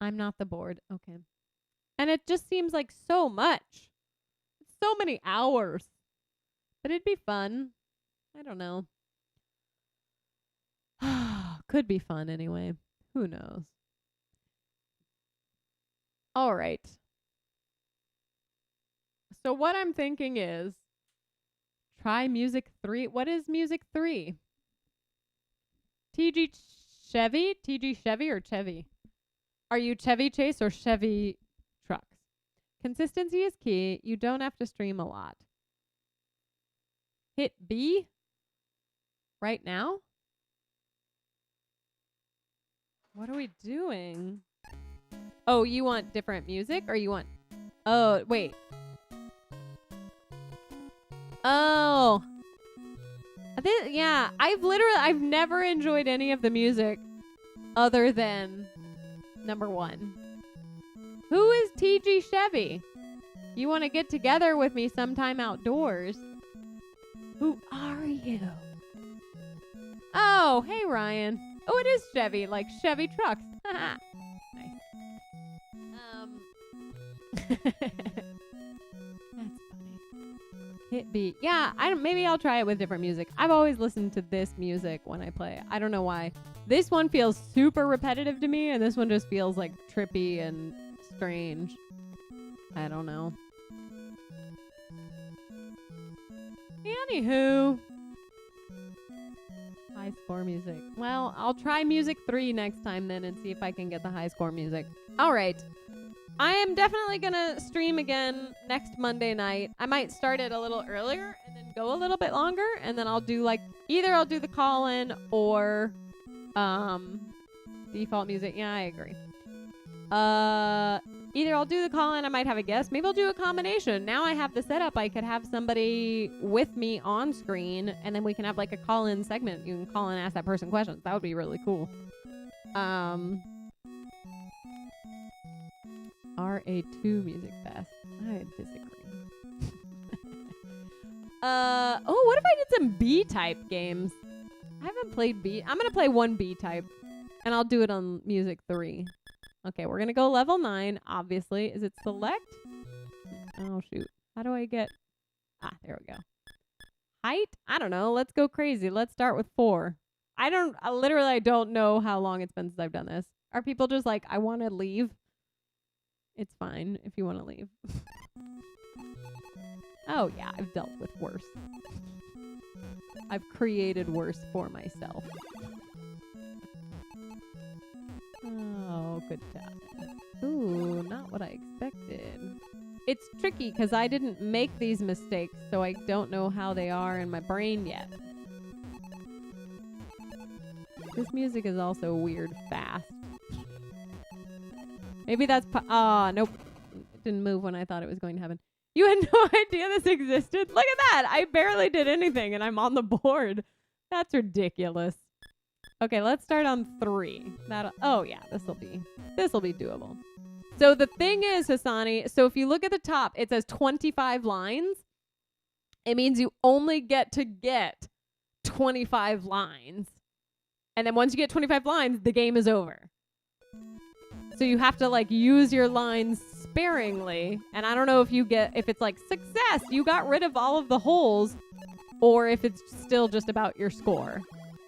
I'm not the board. Okay. And it just seems like so much. So many hours. But it'd be fun. I don't know. Could be fun anyway. Who knows? All right. So what I'm thinking is try Music 3. What is Music 3? TG Chevy? TG Chevy or Chevy? Are you Chevy Chase or Chevy Trucks? Consistency is key. You don't have to stream a lot. Hit B right now? What are we doing? Oh, you want different music or you want... Oh, wait. Oh. Yeah, I've never enjoyed any of the music other than number 1. Who is TG Chevy? You want to get together with me sometime outdoors? Who are you? Oh, hey, Ryan. Oh, it is Chevy, like Chevy Trucks. Nice. That's funny. Hit B. Yeah, maybe I'll try it with different music. I've always listened to this music when I play. I don't know why. This one feels super repetitive to me, and this one just feels like trippy and strange. I don't know. Anywho. High score music. Well, I'll try Music 3 next time then and see if I can get the high score music. All right. I am definitely going to stream again next Monday night. I might start it a little earlier and then go a little bit longer. And then I'll do either I'll do the call-in or default music. Yeah, I agree. Either I'll do the call-in, I might have a guest. Maybe I'll do a combination. Now I have the setup. I could have somebody with me on screen, and then we can have like a call-in segment. You can call and ask that person questions. That would be really cool. RA2 Music Fest. I disagree. What if I did some B-type games? I haven't played B. I'm going to play one B type, and I'll do it on music 3. Okay, we're going to go level 9, obviously. Is it select? Oh, shoot. How do I get... there we go. Height? I don't know. Let's go crazy. Let's start with 4. I don't know how long it's been since I've done this. Are people just like, I want to leave? It's fine if you want to leave. Oh, yeah, I've dealt with worse. I've created worse for myself. Oh, good job. Ooh, not what I expected. It's tricky because I didn't make these mistakes, so I don't know how they are in my brain yet. This music is also weird fast. Maybe that's... nope. It didn't move when I thought it was going to happen. You had no idea this existed? Look at that! I barely did anything, and I'm on the board. That's ridiculous. Okay, let's start on 3. Oh, yeah, this'll be doable. So the thing is, Hassani, so if you look at the top, it says 25 lines. It means you only get 25 lines. And then once you get 25 lines, the game is over. So you have to, like, use your lines sparingly. And I don't know if it's like, success, you got rid of all of the holes, or if it's still just about your score.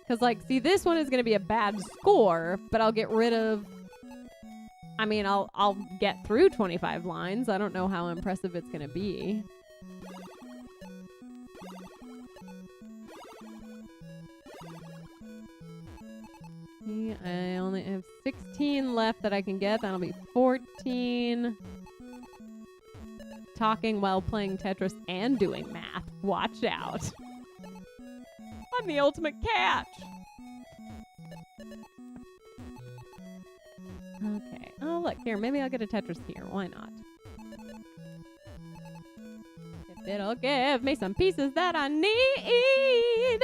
Because, like, see, this one is going to be a bad score, but I'll get rid of... I mean, I'll get through 25 lines. I don't know how impressive it's going to be. I only have 16 left that I can get. That'll be 14. Talking while playing Tetris and doing math. Watch out. I'm the ultimate catch. Okay. Oh, look. Here, maybe I'll get a Tetris here. Why not? If it'll give me some pieces that I need.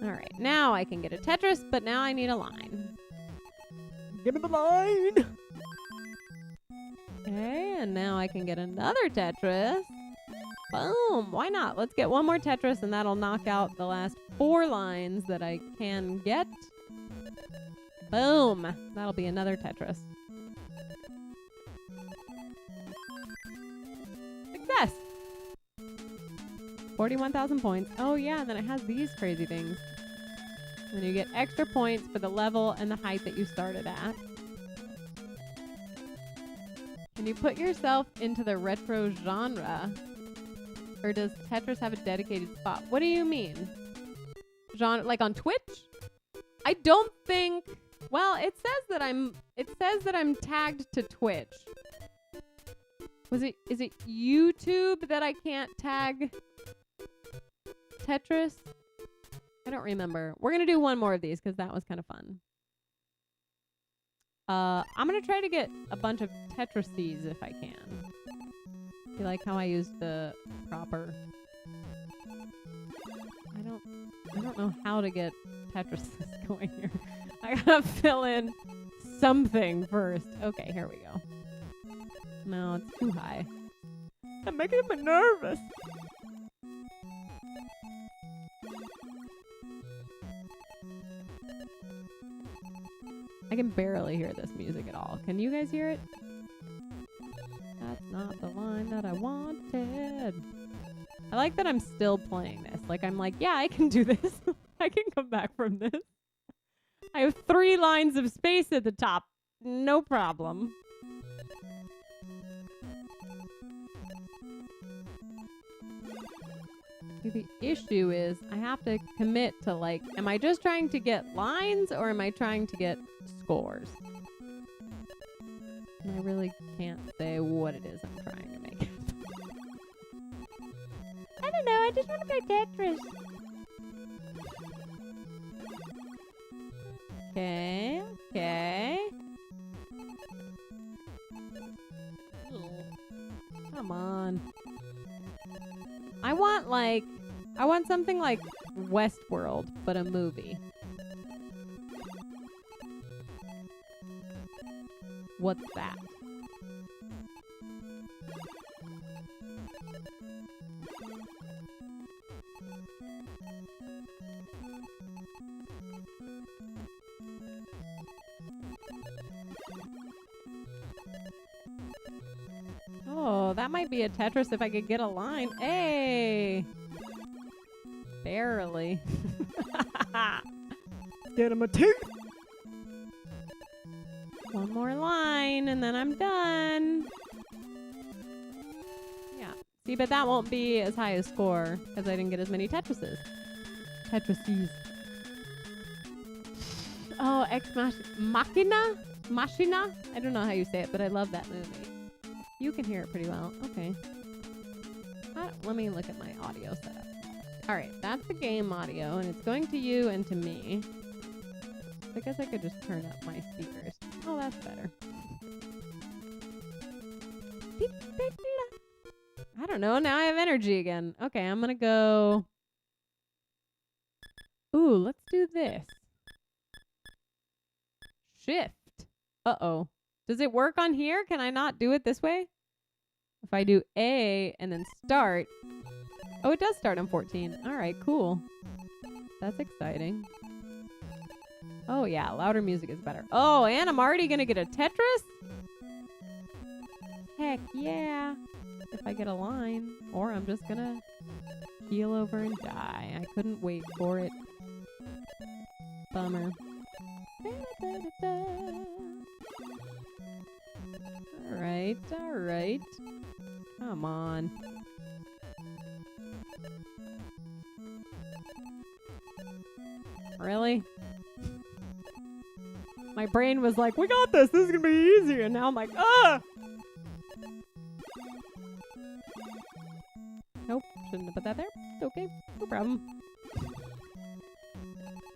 Alright, now I can get a Tetris, but now I need a line. Give me the line! Okay, and now I can get another Tetris. Boom! Why not? Let's get one more Tetris, and that'll knock out the last 4 lines that I can get. Boom! That'll be another Tetris. Success! 41,000 points. Oh yeah, and then it has these crazy things. And you get extra points for the level and the height that you started at. Can you put yourself into the retro genre? Or does Tetris have a dedicated spot? What do you mean? Genre, like on Twitch? I don't think... Well, it says that I'm tagged to Twitch. Is it YouTube that I can't tag Tetris? I don't remember. We're going to do one more of these because that was kind of fun. I'm going to try to get a bunch of Tetrises if I can. You like how I used the proper... I don't know how to get Tetrises going here. I gotta fill in something first. Okay, here we go. No, it's too high. I'm making me nervous. I can barely hear this music at all. Can you guys hear it? That's not the line that I wanted. I like that I'm still playing this. Like, I'm like, yeah, I can do this. I can come back from this. I have 3 lines of space at the top. No problem. The issue is I have to commit to, like, am I just trying to get lines or am I trying to get scores? And I really can't say what it is I'm trying to make. I don't know, I just want to play Tetris. Okay, okay. Come on. I want something like Westworld, but a movie. What's that? Oh, that might be a Tetris if I could get a line. Hey! Barely. Get him a tooth! One more line and then I'm done. Yeah. See, but that won't be as high a score because I didn't get as many Tetrises. Tetrises. Oh, Machina? Machina? I don't know how you say it, but I love that movie. You can hear it pretty well. Okay. Let me look at my audio setup. Alright, that's the game audio, and it's going to you and to me. I guess I could just turn up my speakers. Oh, that's better. I don't know. Now I have energy again. Okay, I'm gonna go... Ooh, let's do this. Shift. Uh-oh. Does it work on here? Can I not do it this way? If I do A and then start. Oh, it does start on 14. All right, cool. That's exciting. Oh, yeah. Louder music is better. Oh, and I'm already going to get a Tetris? Heck yeah. If I get a line. Or I'm just going to keel over and die. I couldn't wait for it. Bummer. Alright, alright. Come on. Really? My brain was like, we got this! This is gonna be easy! And now I'm like, ah! Nope, shouldn't have put that there. It's okay, no problem.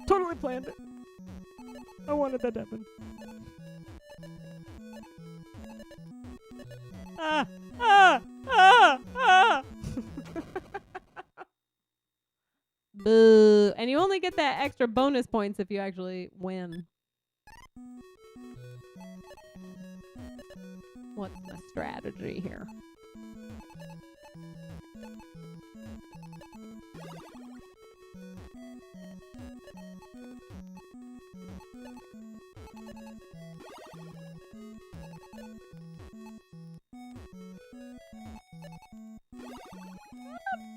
Totally planned it. I wanted that to happen. Ah! Ah! Ah! Ah! Boo. And you only get that extra bonus points if you actually win. What's the strategy here?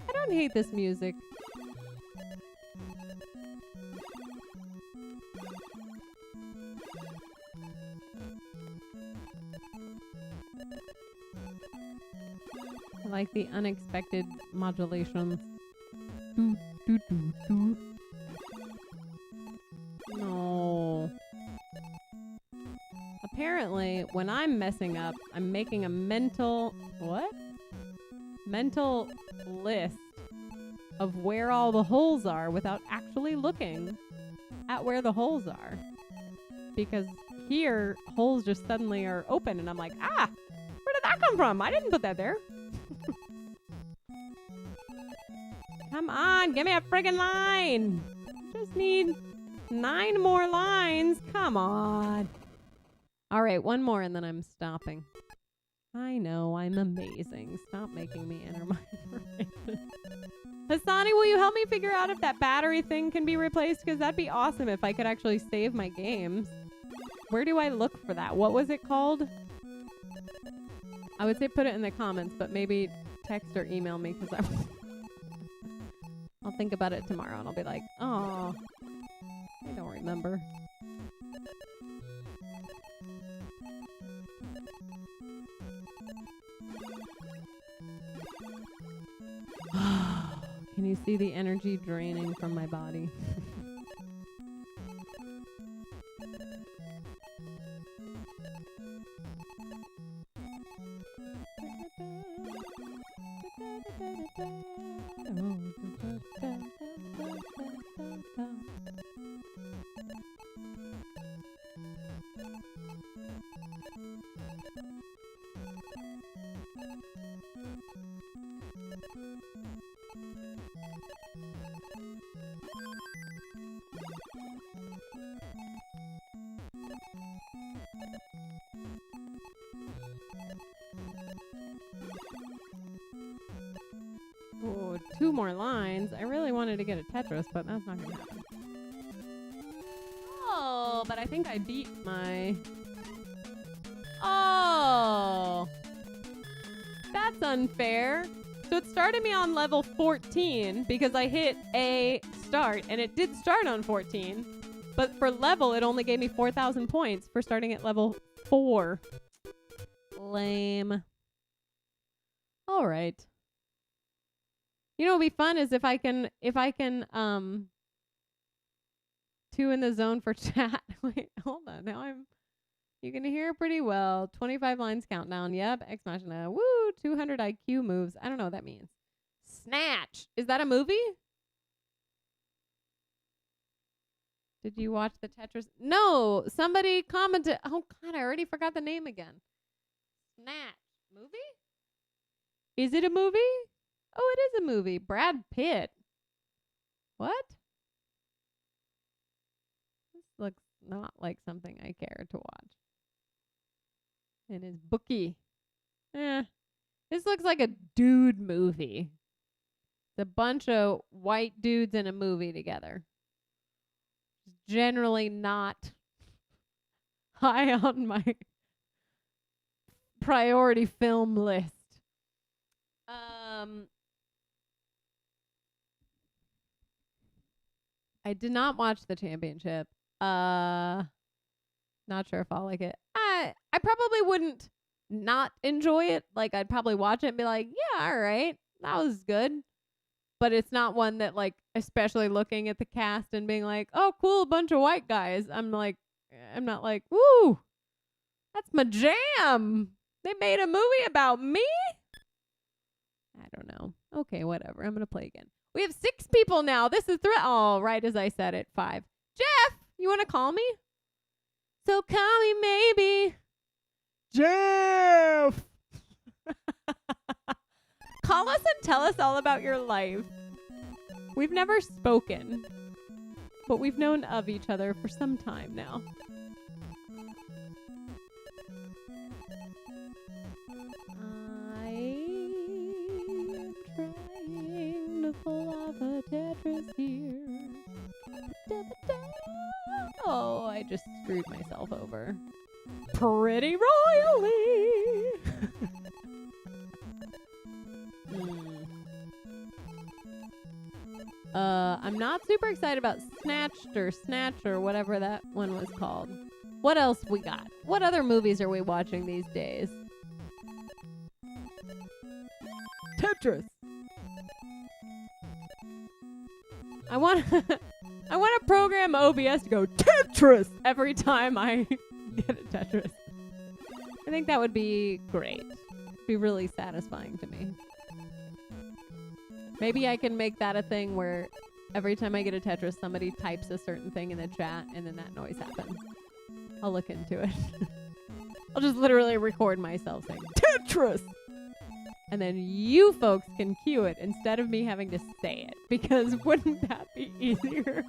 I don't hate this music. I like the unexpected modulations. Doo, doo, doo, doo. No. Apparently, when I'm messing up, I'm making a mental... What? Mental list of where all the holes are without actually looking at where the holes are. Because here, holes just suddenly are open and I'm like, ah! Where did that come from? I didn't put that there. Come on, give me a friggin' line. Just need 9 more lines. Come on. All right, one more and then I'm stopping. I know, I'm amazing. Stop making me enter my information. Hassani, will you help me figure out if that battery thing can be replaced? Because that'd be awesome if I could actually save my games. Where do I look for that? What was it called? I would say put it in the comments, but maybe text or email me because I'll think about it tomorrow and I'll be like, oh, I don't remember. Can you see the energy draining from my body? Oh, 2 more lines. I really wanted to get a Tetris, but that's not going to happen. think I beat my... Oh! That's unfair. So it started me on level 14 because I hit a start, and it did start on 14. But for level, it only gave me 4,000 points for starting at level 4. Lame. All right. You know what would be fun is if I can 2 in the zone for chat. Wait, hold on. Now you can hear pretty well. 25 lines countdown. Yep. Ex Machina. Woo. 200 IQ moves. I don't know what that means. Snatch. Is that a movie? Did you watch the Tetris? No. Somebody commented. Oh, God. I already forgot the name again. Snatch. Movie? Is it a movie? Oh, it is a movie. Brad Pitt. What? This looks not like something I care to watch. And his bookie. This looks like a dude movie. It's a bunch of white dudes in a movie together. Generally not high on my priority film list. I did not watch the championship. Not sure if I'll like it. I probably wouldn't not enjoy it. Like, I'd probably watch it and be like, yeah, all right, that was good. But it's not one that, like, especially looking at the cast and being like, oh, cool, a bunch of white guys. I'm not like, woo, that's my jam. They made a movie about me? I don't know. Okay, whatever. I'm going to play again. We have 6 people now. This is right as I said it, 5. Jeff, you want to call me? So call me maybe. Jeff! Call us and tell us all about your life. We've never spoken, but we've known of each other for some time now. I'm trying to pull off a Tetris here. Oh, I just screwed myself over. Pretty royally. I'm not super excited about Snatch or whatever that one was called. What else we got? What other movies are we watching these days? Tetris. I want to program OBS to go Tetris every time I get a Tetris. I think that would be great. Be really satisfying to me. Maybe I can make that a thing where every time I get a Tetris, somebody types a certain thing in the chat and then that noise happens. I'll look into it. I'll just literally record myself saying Tetris! And then you folks can cue it instead of me having to say it. Because wouldn't that be easier?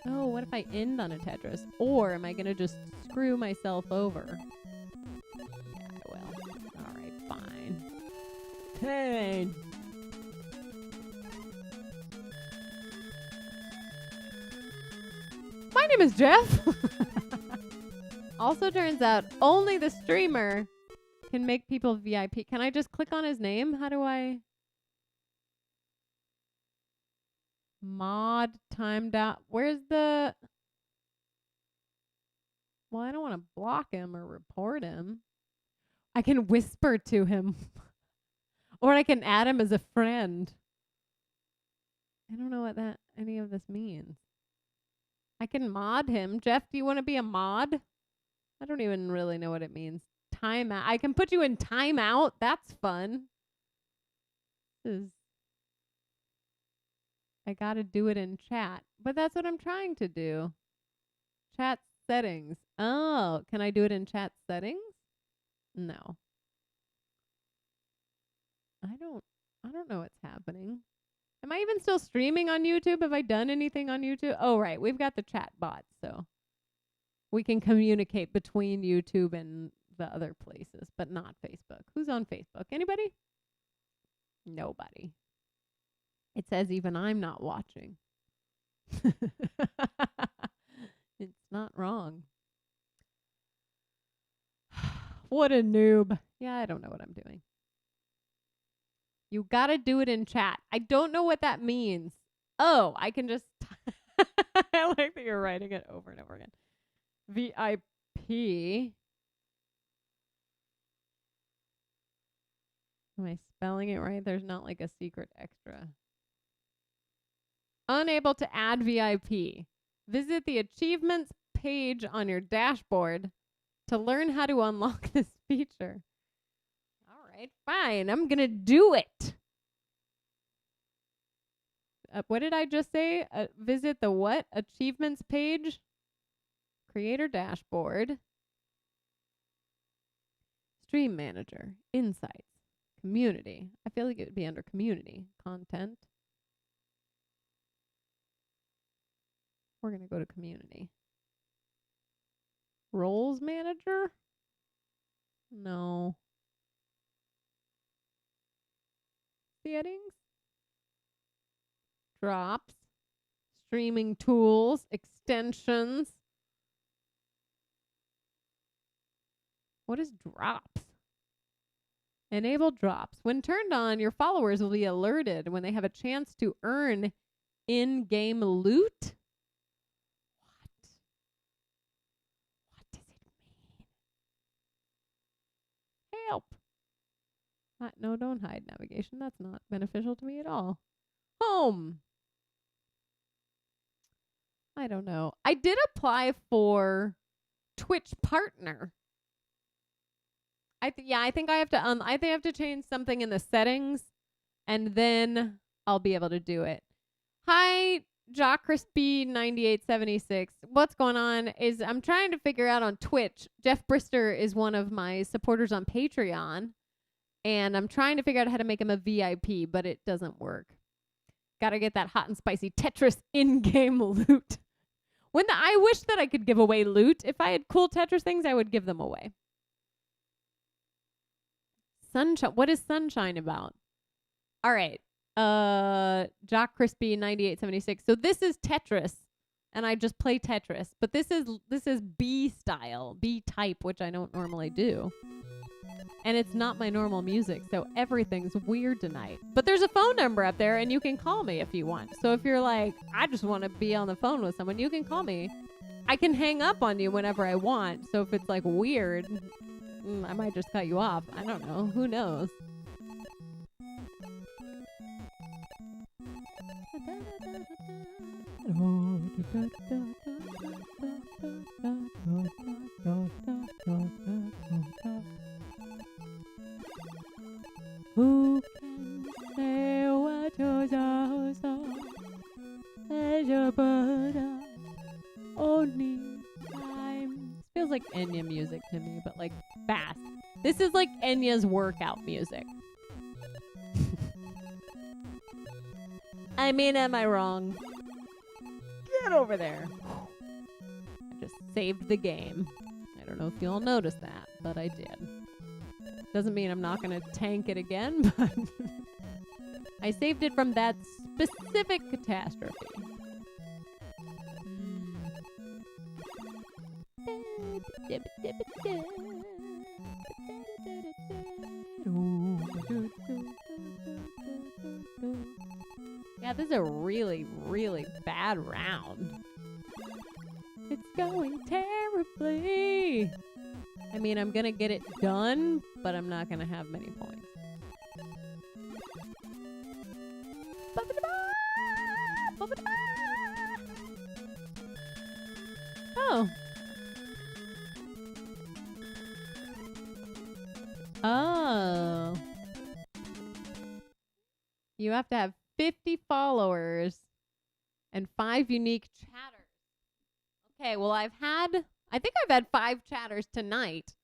Oh, what if I end on a Tetris? Or am I going to just screw myself over? Yeah, I will. Alright, fine. 10. My name is Jeff. Also turns out only the streamer can make people VIP. Can I just click on his name? How do I... Mod timed out. Where's the... Well, I don't want to block him or report him. I can whisper to him. Or I can add him as a friend. I don't know what any of this means. I can mod him. Jeff, do you want to be a mod? I don't even really know what it means. Timeout. I can put you in timeout. That's fun. I gotta do it in chat. But that's what I'm trying to do. Chat settings. Oh, can I do it in chat settings? No. I don't know what's happening. Am I even still streaming on YouTube? Have I done anything on YouTube? Oh, right. We've got the chat bot, so we can communicate between YouTube and the other places, but not Facebook. Who's on Facebook? Anybody? Nobody. It says even I'm not watching. It's not wrong. What a noob. Yeah, I don't know what I'm doing. You gotta do it in chat. I don't know what that means. Oh, I can just... I like that you're writing it over and over again. VIP. Am I spelling it right? There's not like a secret extra. Unable to add VIP. Visit the achievements page on your dashboard to learn how to unlock this feature. All right, fine. I'm going to do it. What did I just say? Visit the what? Achievements page? Creator dashboard. Stream manager. Insights. Community. I feel like it would be under community. Content. We're going to go to community. Roles manager? No. Settings? Drops. Streaming tools. Extensions. What is drops? Enable drops. When turned on, your followers will be alerted when they have a chance to earn in-game loot. What does it mean? Help. No, don't hide navigation. That's not beneficial to me at all. Home. I don't know. I did apply for Twitch partner. I think I have to I think I have to change something in the settings, and then I'll be able to do it. Hi, Jock Crispy 9876. What's going on is I'm trying to figure out on Twitch. Jeff Brister is one of my supporters on Patreon, and I'm trying to figure out how to make him a VIP, but it doesn't work. Gotta get that hot and spicy Tetris in-game loot. I wish that I could give away loot. If I had cool Tetris things, I would give them away. Sunshine. What is Sunshine about? All right. Jock Crispy 9876. So this is Tetris, and I just play Tetris. But this is B style, B type, which I don't normally do. And it's not my normal music, so everything's weird tonight. But there's a phone number up there, and you can call me if you want. So if you're like, I just want to be on the phone with someone, you can call me. I can hang up on you whenever I want. So if it's like weird, I might just cut you off. I don't know. Who knows? Who can say what goes on as your burden only time? This feels like Enya music to me, but like fast. This is like Enya's workout music. I mean, am I wrong? Get over there. I just saved the game. I don't know if you all noticed that, but I did. Doesn't mean I'm not going to tank it again, but I saved it from that specific catastrophe. Yeah, this is a really, really bad round. It's going terribly. I mean, I'm going to get it done, but I'm not going to have many points. Oh. Oh. You have to have 50 followers and 5 unique chatters. Okay, well, I think I've had 5 chatters tonight,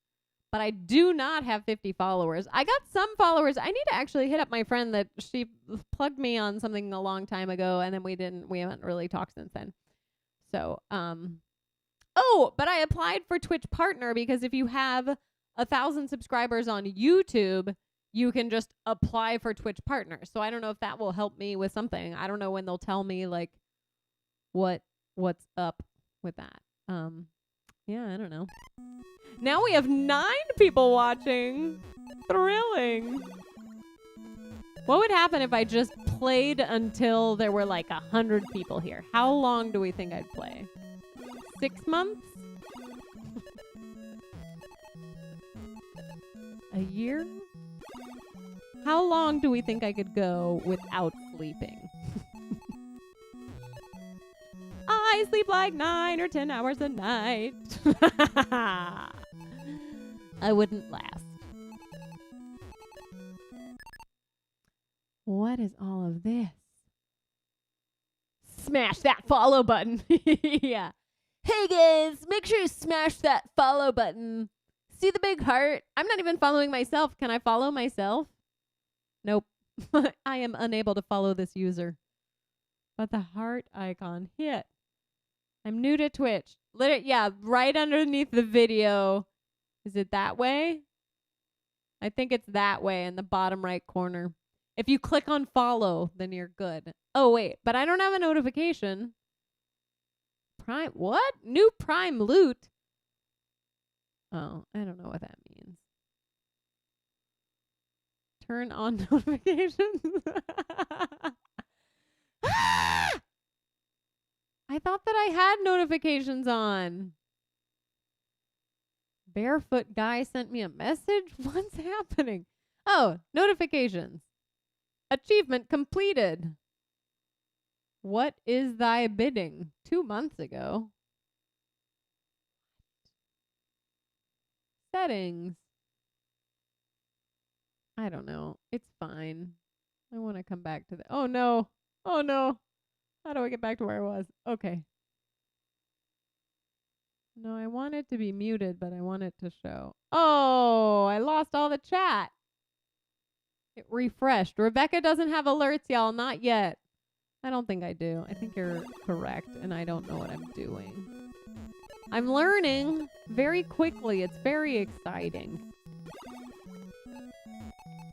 but I do not have 50 followers. I got some followers. I need to actually hit up my friend that she plugged me on something a long time ago, and then we haven't really talked since then. So, oh, but I applied for Twitch Partner because if you have 1,000 subscribers on YouTube, you can just apply for Twitch partners. So I don't know if that will help me with something. I don't know when they'll tell me like what's up with that. Yeah, I don't know. Now we have 9 people watching. Thrilling. What would happen if I just played until there were like 100 people here? How long do we think I'd play? 6 months? A year? How long do we think I could go without sleeping? I sleep like 9 or 10 hours a night. I wouldn't last. What is all of this? Smash that follow button. Yeah. Hey guys, make sure you smash that follow button. See the big heart? I'm not even following myself. Can I follow myself? Nope. I am unable to follow this user. But the heart icon hit. I'm new to Twitch. Yeah, right underneath the video. Is it that way? I think it's that way in the bottom right corner. If you click on follow, then you're good. Oh, wait, but I don't have a notification. Prime, what? New Prime loot? Oh, I don't know what that means. Turn on notifications. I thought that I had notifications on. Barefoot guy sent me a message? What's happening? Oh, notifications. Achievement completed. What is thy bidding? 2 months ago. Settings. I don't know. It's fine. I want to come back to the... Oh, no. Oh, no. How do I get back to where I was? Okay. No, I want it to be muted, but I want it to show. Oh, I lost all the chat. It refreshed. Rebecca doesn't have alerts, y'all. Not yet. I don't think I do. I think you're correct, and I don't know what I'm doing. I'm learning very quickly. It's very exciting.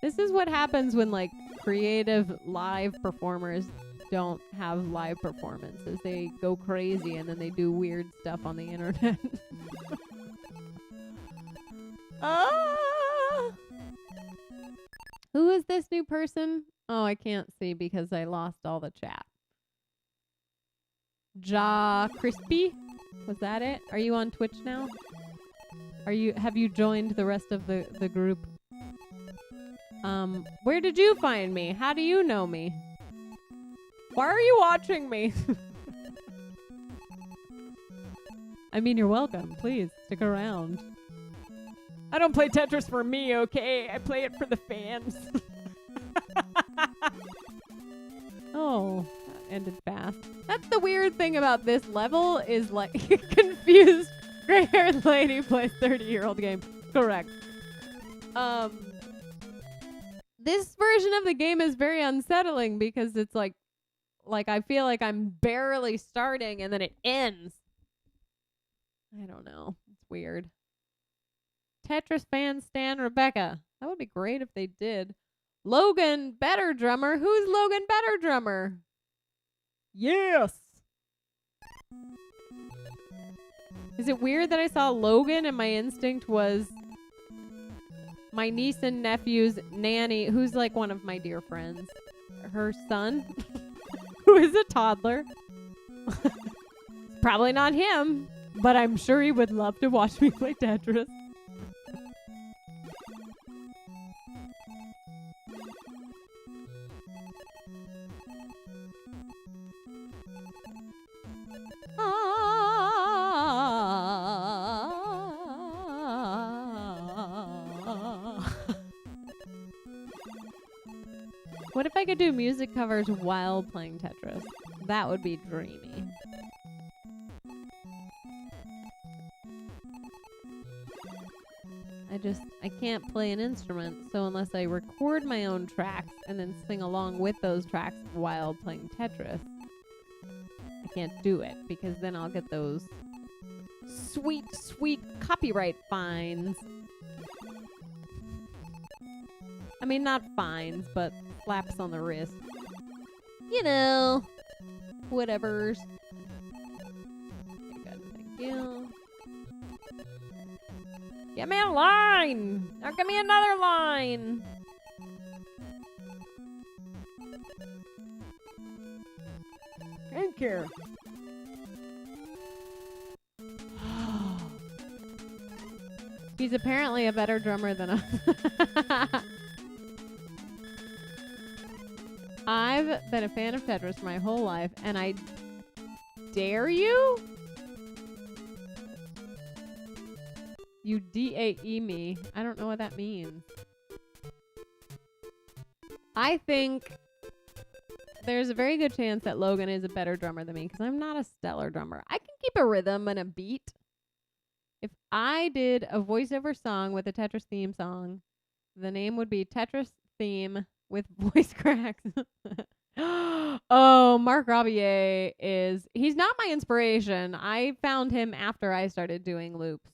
This is what happens when, like, creative live performers don't have live performances. They go crazy, and then they do weird stuff on the internet. Ah! Who is this new person? Oh, I can't see because I lost all the chat. Ja Crispy? Was that it? Are you on Twitch now? Have you joined the rest of the group? Where did you find me? How do you know me? Why are you watching me? I mean, you're welcome. Please, stick around. I don't play Tetris for me, okay? I play it for the fans. Oh, that ended fast. That's the weird thing about this level is, like, confused gray-haired lady plays 30-year-old game. Correct. This version of the game is very unsettling because it's like I feel like I'm barely starting and then it ends. I don't know. It's weird. Tetris fans stan Rebecca. That would be great if they did. Logan Better Drummer. Who's Logan Better Drummer? Yes. Is it weird that I saw Logan and my instinct was my niece and nephew's nanny, who's like one of my dear friends, her son, who is a toddler. Probably not him, but I'm sure he would love to watch me play Tetris. What if I could do music covers while playing Tetris? That would be dreamy. I can't play an instrument, so unless I record my own tracks and then sing along with those tracks while playing Tetris, I can't do it, because then I'll get those sweet, sweet copyright fines. mean, not fines, but slaps on the wrist. You know, whatevers. Good, thank you. Get me a line! Now give me another line! Thank you. He's apparently a better drummer than us. I've been a fan of Tetris my whole life, and I dare you? You DAE me. I don't know what that means. I think there's a very good chance that Logan is a better drummer than me because I'm not a stellar drummer. I can keep a rhythm and a beat. If I did a voiceover song with a Tetris theme song, the name would be Tetris Theme with Voice Cracks. Oh, Mark Robier he's not my inspiration. I found him after I started doing loops.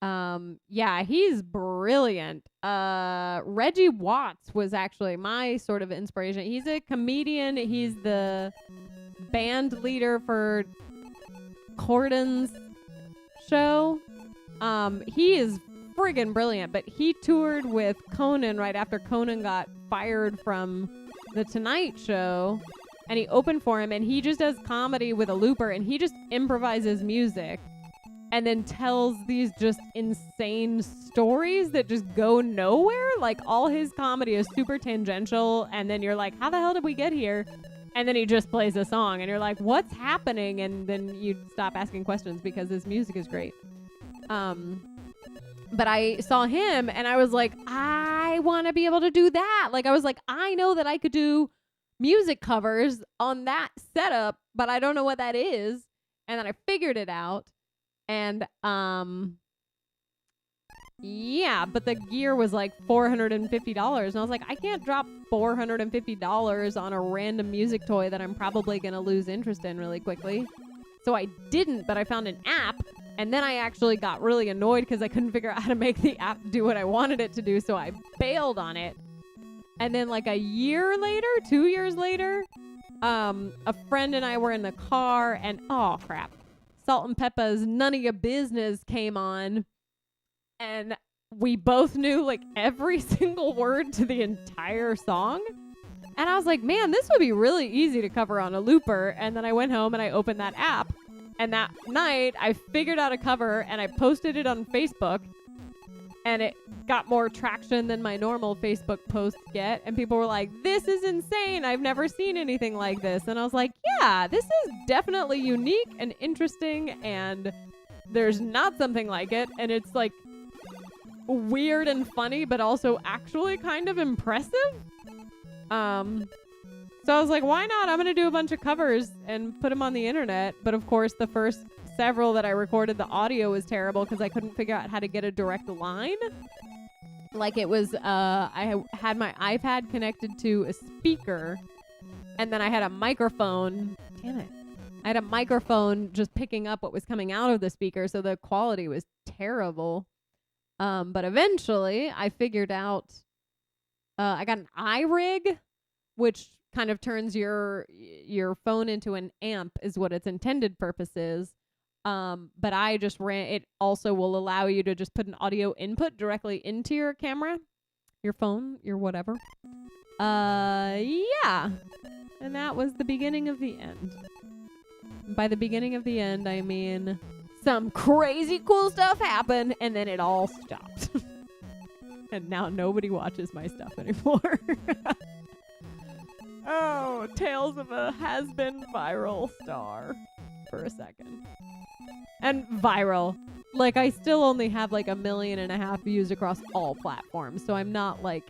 Yeah, he's brilliant. Reggie Watts was actually my sort of inspiration. He's a comedian. He's the band leader for Corden's show. He is friggin' brilliant, but he toured with Conan right after Conan got fired from The Tonight Show, and he opened for him, and he just does comedy with a looper, and he just improvises music and then tells these just insane stories that just go nowhere. Like, all his comedy is super tangential, and then you're like, how the hell did we get here? And then he just plays a song, and you're like, what's happening? And then you stop asking questions because his music is great. But I saw him, and I was like, I want to be able to do that. Like, I was like, I know that I could do music covers on that setup, but I don't know what that is. And then I figured it out. And, yeah, but the gear was like $450. And I was like, I can't drop $450 on a random music toy that I'm probably going to lose interest in really quickly. So I didn't, but I found an app. And then I actually got really annoyed because I couldn't figure out how to make the app do what I wanted it to do. So I bailed on it. And then like a year later, 2 years later, a friend and I were in the car and, oh crap, Salt and Peppa's None of Your Business came on. And we both knew like every single word to the entire song. And I was like, man, this would be really easy to cover on a looper. And then I went home and I opened that app. And that night, I figured out a cover, and I posted it on Facebook, and it got more traction than my normal Facebook posts get, and people were like, this is insane, I've never seen anything like this, and I was like, yeah, this is definitely unique and interesting, and there's not something like it, and it's, like, weird and funny, but also actually kind of impressive. So I was like, why not? I'm going to do a bunch of covers and put them on the internet. But of course, the first several that I recorded, the audio was terrible because I couldn't figure out how to get a direct line. Like it was, I had my iPad connected to a speaker, and then I had a microphone. Damn it. I had a microphone just picking up what was coming out of the speaker, so the quality was terrible. But eventually, I figured out, I got an iRig, which kind of turns your phone into an amp is what its intended purpose is. But I just it also will allow you to just put an audio input directly into your camera, your phone, your whatever. Yeah. And that was the beginning of the end. By the beginning of the end, I mean some crazy cool stuff happened and then it all stopped. And now nobody watches my stuff anymore. Oh, tales of a has-been viral star for a second. And viral. Like, I still only have like 1.5 million views across all platforms, so I'm not like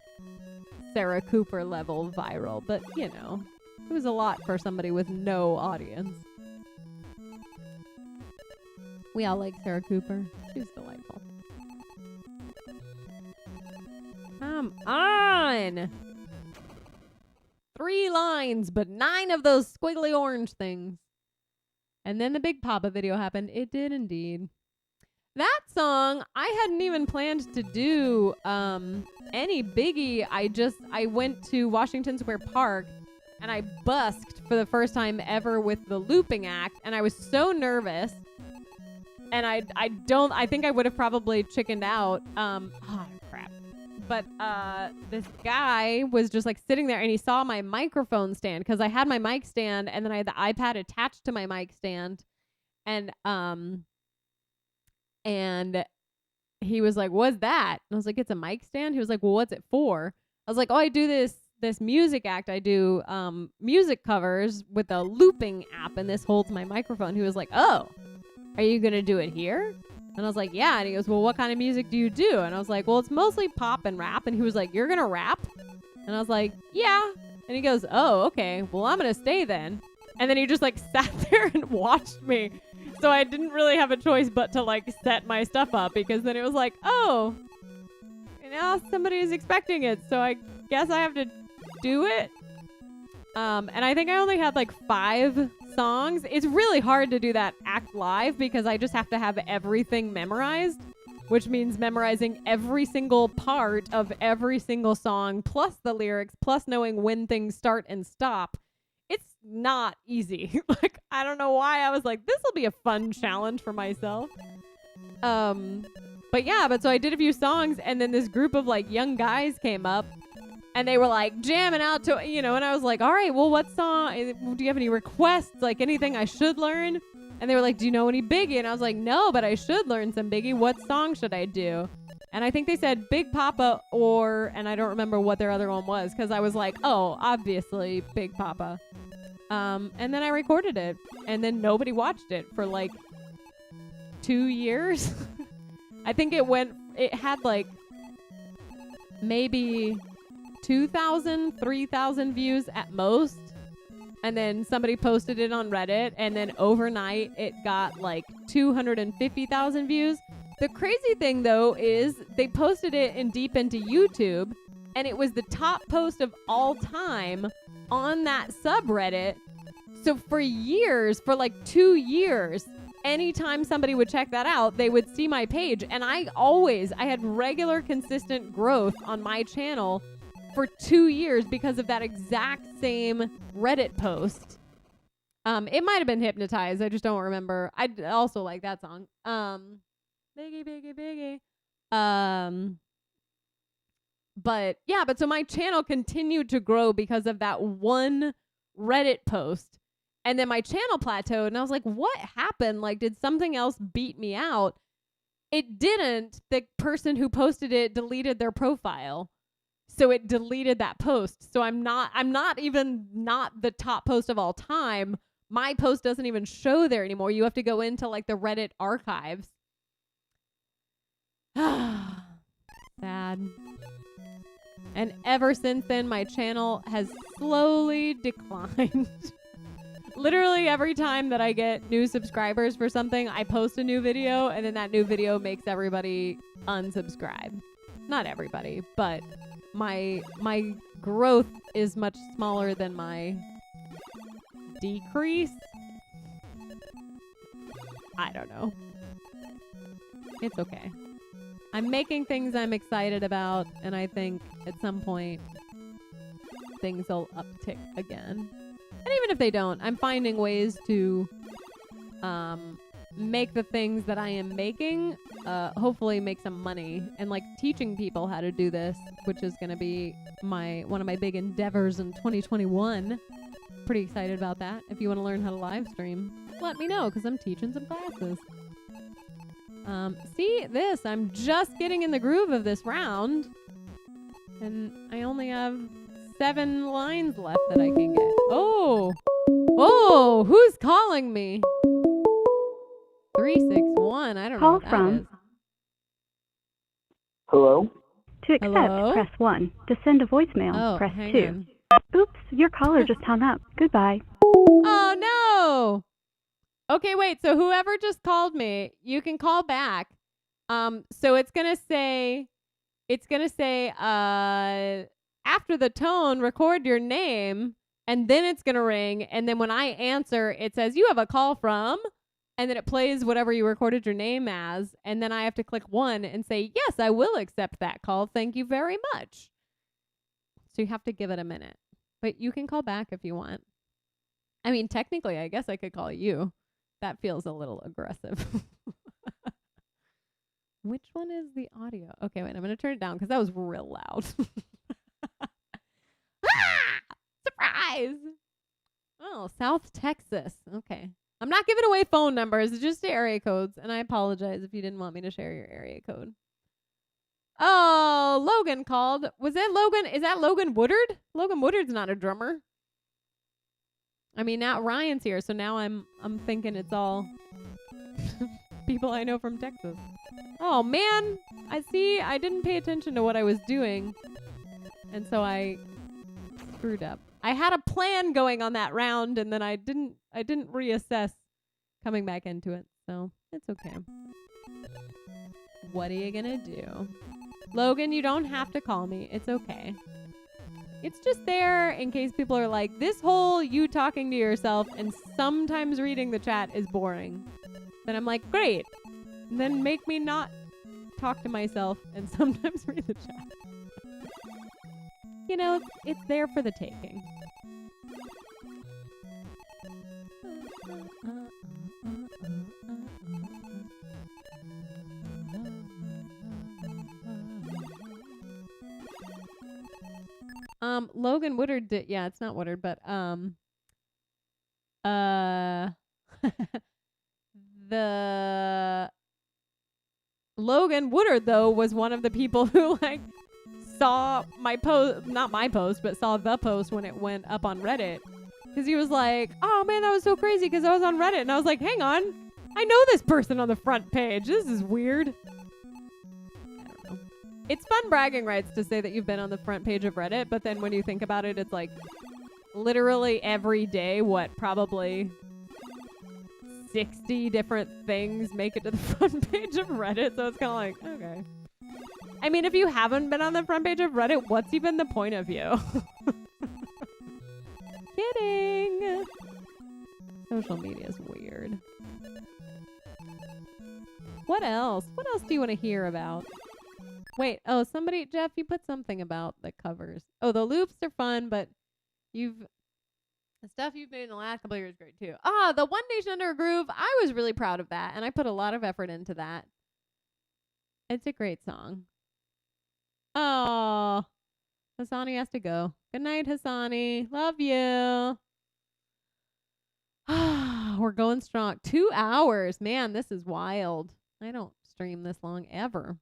Sarah Cooper level viral, but you know, it was a lot for somebody with no audience. We all like Sarah Cooper. She's delightful. Come on! 3 lines, but 9 of those squiggly orange things. And then the Big Papa video happened. It did indeed. That song, I hadn't even planned to do any Biggie. I went to Washington Square Park and I busked for the first time ever with the looping act, and I was so nervous. And I think I would have probably chickened out. Crap. But this guy was just like sitting there and he saw my microphone stand because I had my mic stand and then I had the iPad attached to my mic stand. And he was like, "What's that?" And I was like, "It's a mic stand." He was like, "Well, what's it for?" I was like, "Oh, I do this music act. I do music covers with a looping app, and this holds my microphone." He was like, "Oh, are you gonna do it here?" And I was like, "Yeah." And he goes, "Well, what kind of music do you do?" And I was like, "Well, it's mostly pop and rap." And he was like, "You're gonna rap?" And I was like, "Yeah." And he goes, "Oh, okay. Well, I'm gonna stay then." And then he just like sat there and watched me. So I didn't really have a choice but to like set my stuff up, because then it was like, oh, somebody is expecting it, so I guess I have to do it. And I think I only had like 5 songs. It's really hard to do that act live because I just have to have everything memorized, which means memorizing every single part of every single song, plus the lyrics, plus knowing when things start and stop. It's not easy. Like, I don't know why I was like, this will be a fun challenge for myself. But so I did a few songs, and then this group of like young guys came up and they were like jamming out to, and I was like, all right, well, what song? Do you have any requests? Like anything I should learn? And they were like, do you know any Biggie? And I was like, no, but I should learn some Biggie. What song should I do? And I think they said Big Papa and I don't remember what their other one was, because I was like, oh, obviously Big Papa. And then I recorded it, and then nobody watched it for like 2 years. I think it had like maybe 2,000, 3,000 views at most. And then somebody posted it on Reddit, and then overnight it got like 250,000 views. The crazy thing though is they posted it in deep into YouTube, and it was the top post of all time on that subreddit. So for years, for like 2 years, anytime somebody would check that out, they would see my page. And I had regular, consistent growth on my channel for 2 years because of that exact same Reddit post. It might have been Hypnotized. I just don't remember. I also like that song. Biggie, Biggie, Biggie. But so my channel continued to grow because of that one Reddit post. And then my channel plateaued, and I was like, what happened? Like, did something else beat me out? It didn't. The person who posted it deleted their profile. So it deleted that post. So I'm not even the top post of all time. My post doesn't even show there anymore. You have to go into like the Reddit archives. Sad. And ever since then, my channel has slowly declined. Literally every time that I get new subscribers for something, I post a new video, and then that new video makes everybody unsubscribe. Not everybody, but my growth is much smaller than my decrease. I don't know. It's okay. I'm making things I'm excited about, and I think at some point things will uptick again. And even if they don't, I'm finding ways to make the things that I am making hopefully make some money, and like teaching people how to do this, which is going to be one of my big endeavors in 2021. Pretty excited about that. If you want to learn how to live stream, let me know, because I'm teaching some classes. See this? I'm just getting in the groove of this round, and I only have 7 lines left that I can get. Oh, who's calling me? 361. I don't know what that is. Hello? To accept, Hello? press 1. To send a voicemail, press 2. On. Oops, your caller just hung up. Goodbye. Oh, no. Okay, wait. So whoever just called me, you can call back. So it's going to say, after the tone, record your name, and then it's going to ring. And then when I answer, it says, you have a call from and then it plays whatever you recorded your name as, and then I have to click 1 and say, yes, I will accept that call. Thank you very much. So you have to give it a minute. But you can call back if you want. I mean, technically, I guess I could call you. That feels a little aggressive. Which one is the audio? Okay, wait, I'm going to turn it down because that was real loud. Surprise! Oh, South Texas. Okay. I'm not giving away phone numbers, it's just area codes, and I apologize if you didn't want me to share your area code. Oh, Logan called. Was that Logan? Is that Logan Woodard? Logan Woodard's not a drummer. I mean, now Ryan's here, so now I'm thinking it's all people I know from Texas. Oh man, I didn't pay attention to what I was doing, and so I screwed up. I had a plan going on that round, and then I didn't reassess coming back into it, so it's okay. What are you gonna do? Logan, you don't have to call me. It's okay. It's just there in case people are like, this whole you talking to yourself and sometimes reading the chat is boring. Then I'm like, great. And then make me not talk to myself and sometimes read the chat. You know, it's there for the taking. Logan Woodard did, yeah, it's not Woodard, but, the Logan Woodard, though, was one of the people who, like, saw my post, not my post, but saw the post when it went up on Reddit. Because he was like, oh, man, that was so crazy because I was on Reddit. And I was like, hang on. I know this person on the front page. This is weird. I don't know. It's fun bragging rights to say that you've been on the front page of Reddit. But then when you think about it, it's like literally every day, probably 60 different things make it to the front page of Reddit. So it's kind of like, okay. I mean, if you haven't been on the front page of Reddit, what's even the point of you? Kidding. Social media is weird. What else? What else do you want to hear about? Wait, oh, Jeff, you put something about the covers. Oh, the loops are fun, but the stuff you've made in the last couple of years is great too. The One Nation Under a Groove, I was really proud of that, and I put a lot of effort into that. It's a great song. Oh, Hassani has to go. Good night, Hassani. Love you. We're going strong. 2 hours. Man, this is wild. I don't stream this long ever.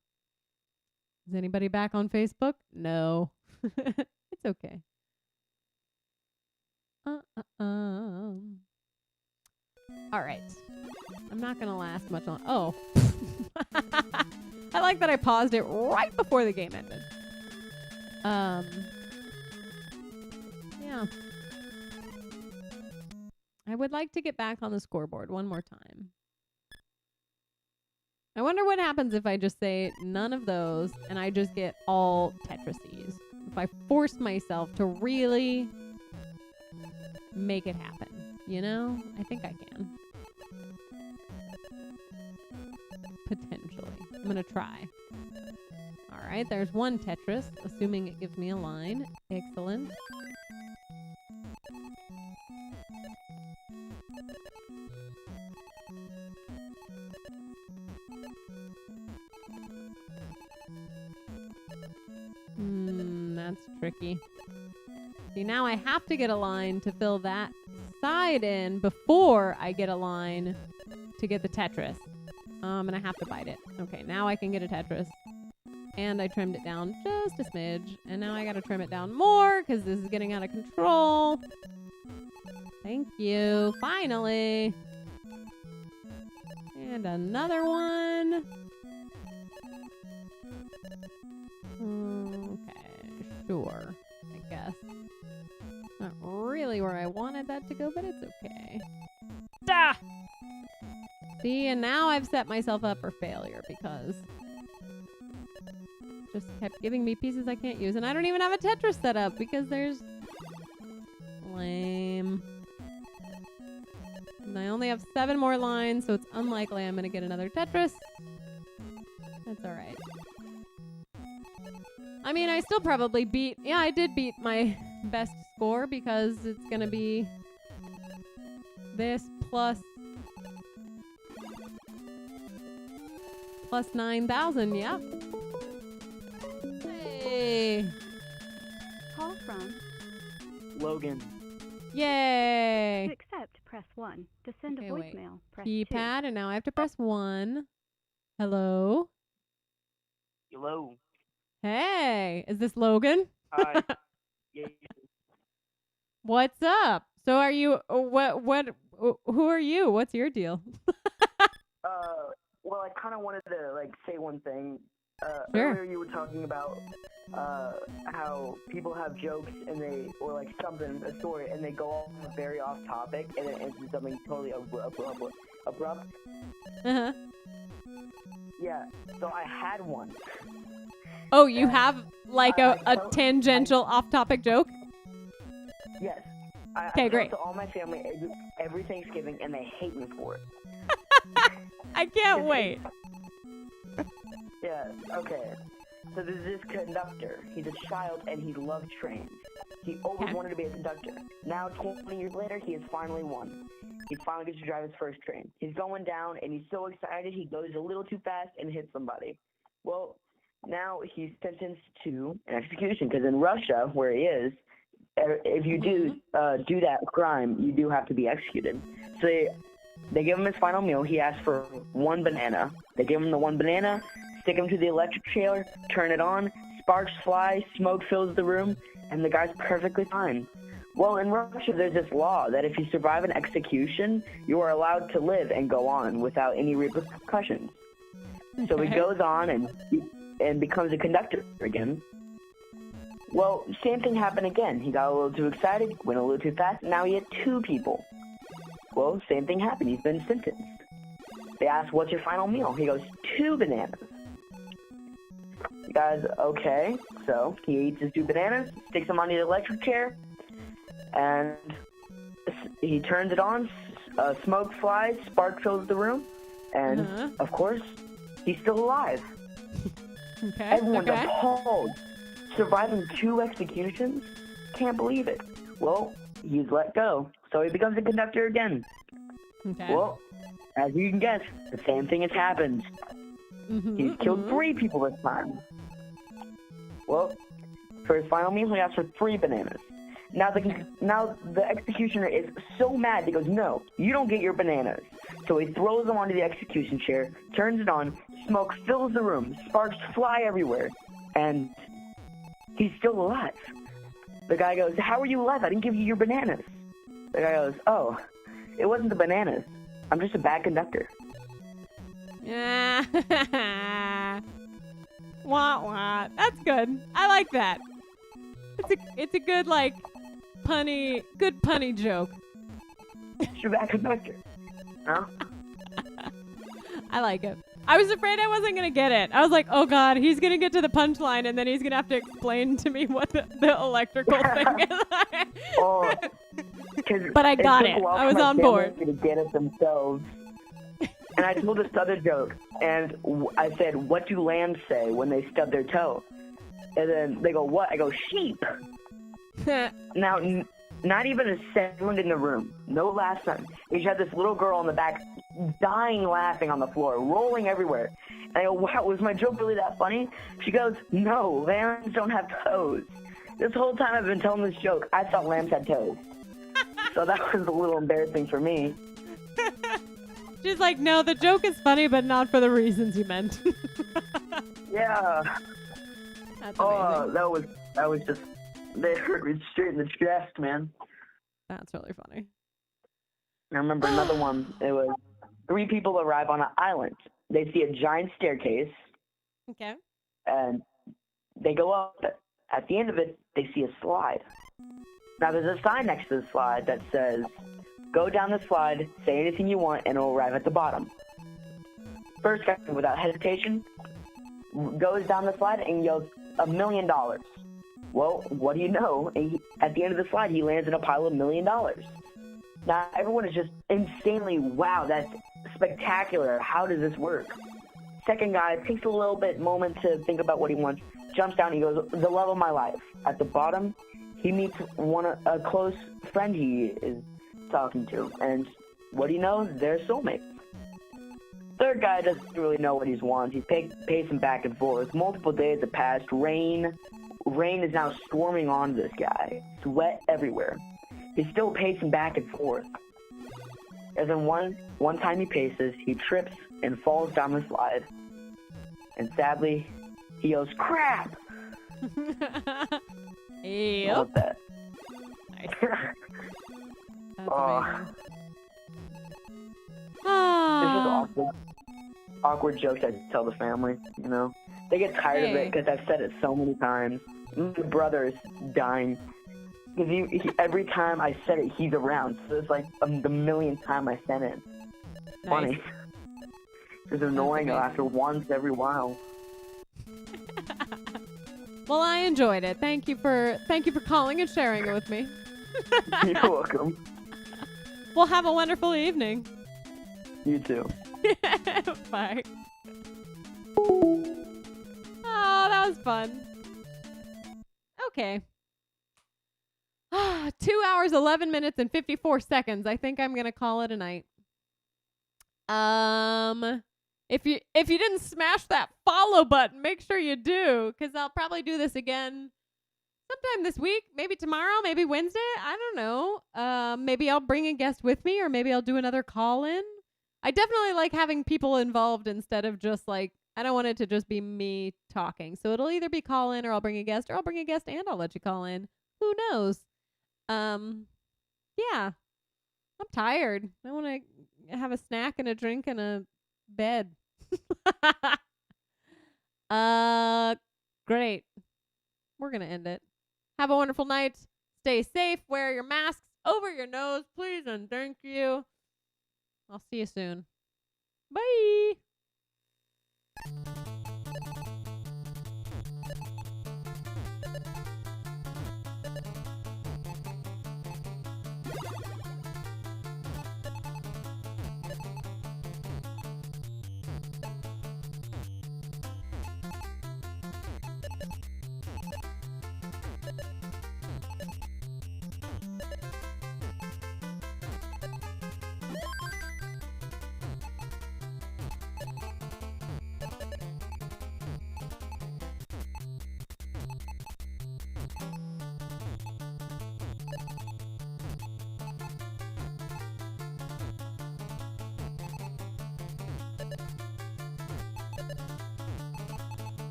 Is anybody back on Facebook? No. It's okay. All right. I'm not going to last much on. Oh. I like that I paused it right before the game ended. Yeah. I would like to get back on the scoreboard one more time. I wonder what happens if I just say none of those and I just get all Tetrises. If I force myself to really make it happen, you know? I think I can. Potentially. I'm gonna try. Alright, there's one Tetris, assuming it gives me a line. Excellent. That's tricky. See, now I have to get a line to fill that side in before I get a line to get the Tetris. And I have to bite it. Okay, now I can get a Tetris. And I trimmed it down just a smidge. And now I gotta trim it down more because this is getting out of control. Thank you. Finally. And another one. Okay, sure. I guess. Not really where I wanted that to go, but it's okay. Ah! See, and now I've set myself up for failure because just kept giving me pieces I can't use. And I don't even have a Tetris set up because there's... Lame. And I only have 7 more lines, so it's unlikely I'm going to get another Tetris. That's all right. I mean, I still probably beat... Yeah, I did beat my best score because it's going to be this plus 9,000, yeah. Hey. Call from Logan. Yay. To accept, press 1. To send a Okay, wait. voicemail, press 2. Keypad, and now I have to press 1. Hello? Hello. Hey, is this Logan? Hi. Yeah. What's up? So are you, who are you? What's your deal? Well, I kind of wanted to say one thing. Sure. Earlier you were talking about how people have jokes and or something, a story, and they go off very off topic, and it ends in something totally abrupt. Uh-huh. Yeah. So I had one. Oh, you have a tangential off-topic joke? Yes. Okay, I great. tell to all my family every Thanksgiving, and they hate me for it. I can't wait. Yeah, okay. So there's this conductor. He's a child, and he loves trains. He always wanted to be a conductor. Now, 20 years later, he has finally won. He finally gets to drive his first train. He's going down, and he's so excited, he goes a little too fast and hits somebody. Well, now he's sentenced to an execution, because in Russia, where he is, if you do that crime, you do have to be executed. So they give him his final meal. He asks for 1 banana. They give him the 1 banana, stick him to the electric chair, turn it on, sparks fly, smoke fills the room, and the guy's perfectly fine. Well, in Russia, there's this law that if you survive an execution, you are allowed to live and go on without any repercussions. So he goes on and becomes a conductor again. Well, same thing happened again. He got a little too excited, went a little too fast, and now he had 2 people. Well, same thing happened. He's been sentenced. They asked, what's your final meal? He goes, 2 bananas. The guy's, okay. So he eats his 2 bananas, sticks them on the electric chair, and he turns it on. Smoke flies, spark fills the room, and, of course, he's still alive. Okay. Everyone's appalled. Surviving 2 executions? Can't believe it. Well, he's let go, so he becomes a conductor again. Okay. Well, as you can guess, the same thing has happened. He's killed 3 people this time. Well, for his final meal, he asked for 3 bananas. Now the executioner is so mad, he goes, no, you don't get your bananas. So he throws them onto the execution chair, turns it on, smoke fills the room, sparks fly everywhere, and he's still alive. The guy goes, how are you alive? I didn't give you your bananas. The guy goes, oh, it wasn't the bananas. I'm just a bad conductor. Wah wah. That's good. I like that. It's a good punny joke. Just a bad conductor. Huh? I like it. I was afraid I wasn't going to get it. I was like, oh God, he's going to get to the punchline and then he's going to have to explain to me what the electrical thing is. But I got it. I was on board. To get it themselves. And I told this other joke, and I said, what do lambs say when they stub their toe? And then they go, what? I go, sheep. Now, not even a sound in the room. No last time. We just had this little girl in the back dying laughing on the floor, rolling everywhere. And I go, wow, was my joke really that funny? She goes, no, lambs don't have toes. This whole time I've been telling this joke, I thought lambs had toes. So that was a little embarrassing for me. She's like, no, the joke is funny, but not for the reasons you meant. Yeah. That's amazing. That was just, they hurt me straight in the chest, man. That's really funny. I remember another one. It was 3 people arrive on an island. They see a giant staircase. Okay. And they go up it. At the end of it, they see a slide. Now, there's a sign next to the slide that says, go down the slide, say anything you want, and it'll arrive at the bottom. First guy, without hesitation, goes down the slide and yells, $1 million. Well, what do you know? At the end of the slide, he lands in a pile of $1 million. Now everyone is just insanely, wow, that's spectacular. How does this work? Second guy takes a little bit moment to think about what he wants, jumps down, he goes, the love of my life. At the bottom, he meets a close friend he is talking to, and what do you know? They're soulmates. Third guy doesn't really know what he wants. He's pacing back and forth. Multiple days have passed. Rain is now storming on this guy. Sweat everywhere. He's still pacing back and forth. And then one time he paces, he trips and falls down the slide. And sadly, he yells, "Crap!" Yep. What that? Nice. That's amazing. It's just awkward jokes I tell the family, you know? They get tired of it because I've said it so many times. My brother is dying. Because every time I said it, he's around. So it's like the millionth time I said it. Nice. Funny. It's annoying after once every while. Well, I enjoyed it. Thank you for calling and sharing it with me. You're welcome. Well, have a wonderful evening. You too. Bye. Oh, that was fun. Okay. 2 hours, 11 minutes, and 54 seconds. I think I'm gonna call it a night. If you didn't smash that follow button, make sure you do, because I'll probably do this again sometime this week, maybe tomorrow, maybe Wednesday. I don't know. Maybe I'll bring a guest with me, or maybe I'll do another call in. I definitely like having people involved instead of just like, I don't want it to just be me talking. So it'll either be call in, or I'll bring a guest, or I'll bring a guest and I'll let you call in. Who knows? Yeah. I'm tired. I want to have a snack and a drink and a bed. Great. We're going to end it. Have a wonderful night. Stay safe. Wear your masks over your nose, please, and thank you. I'll see you soon. Bye.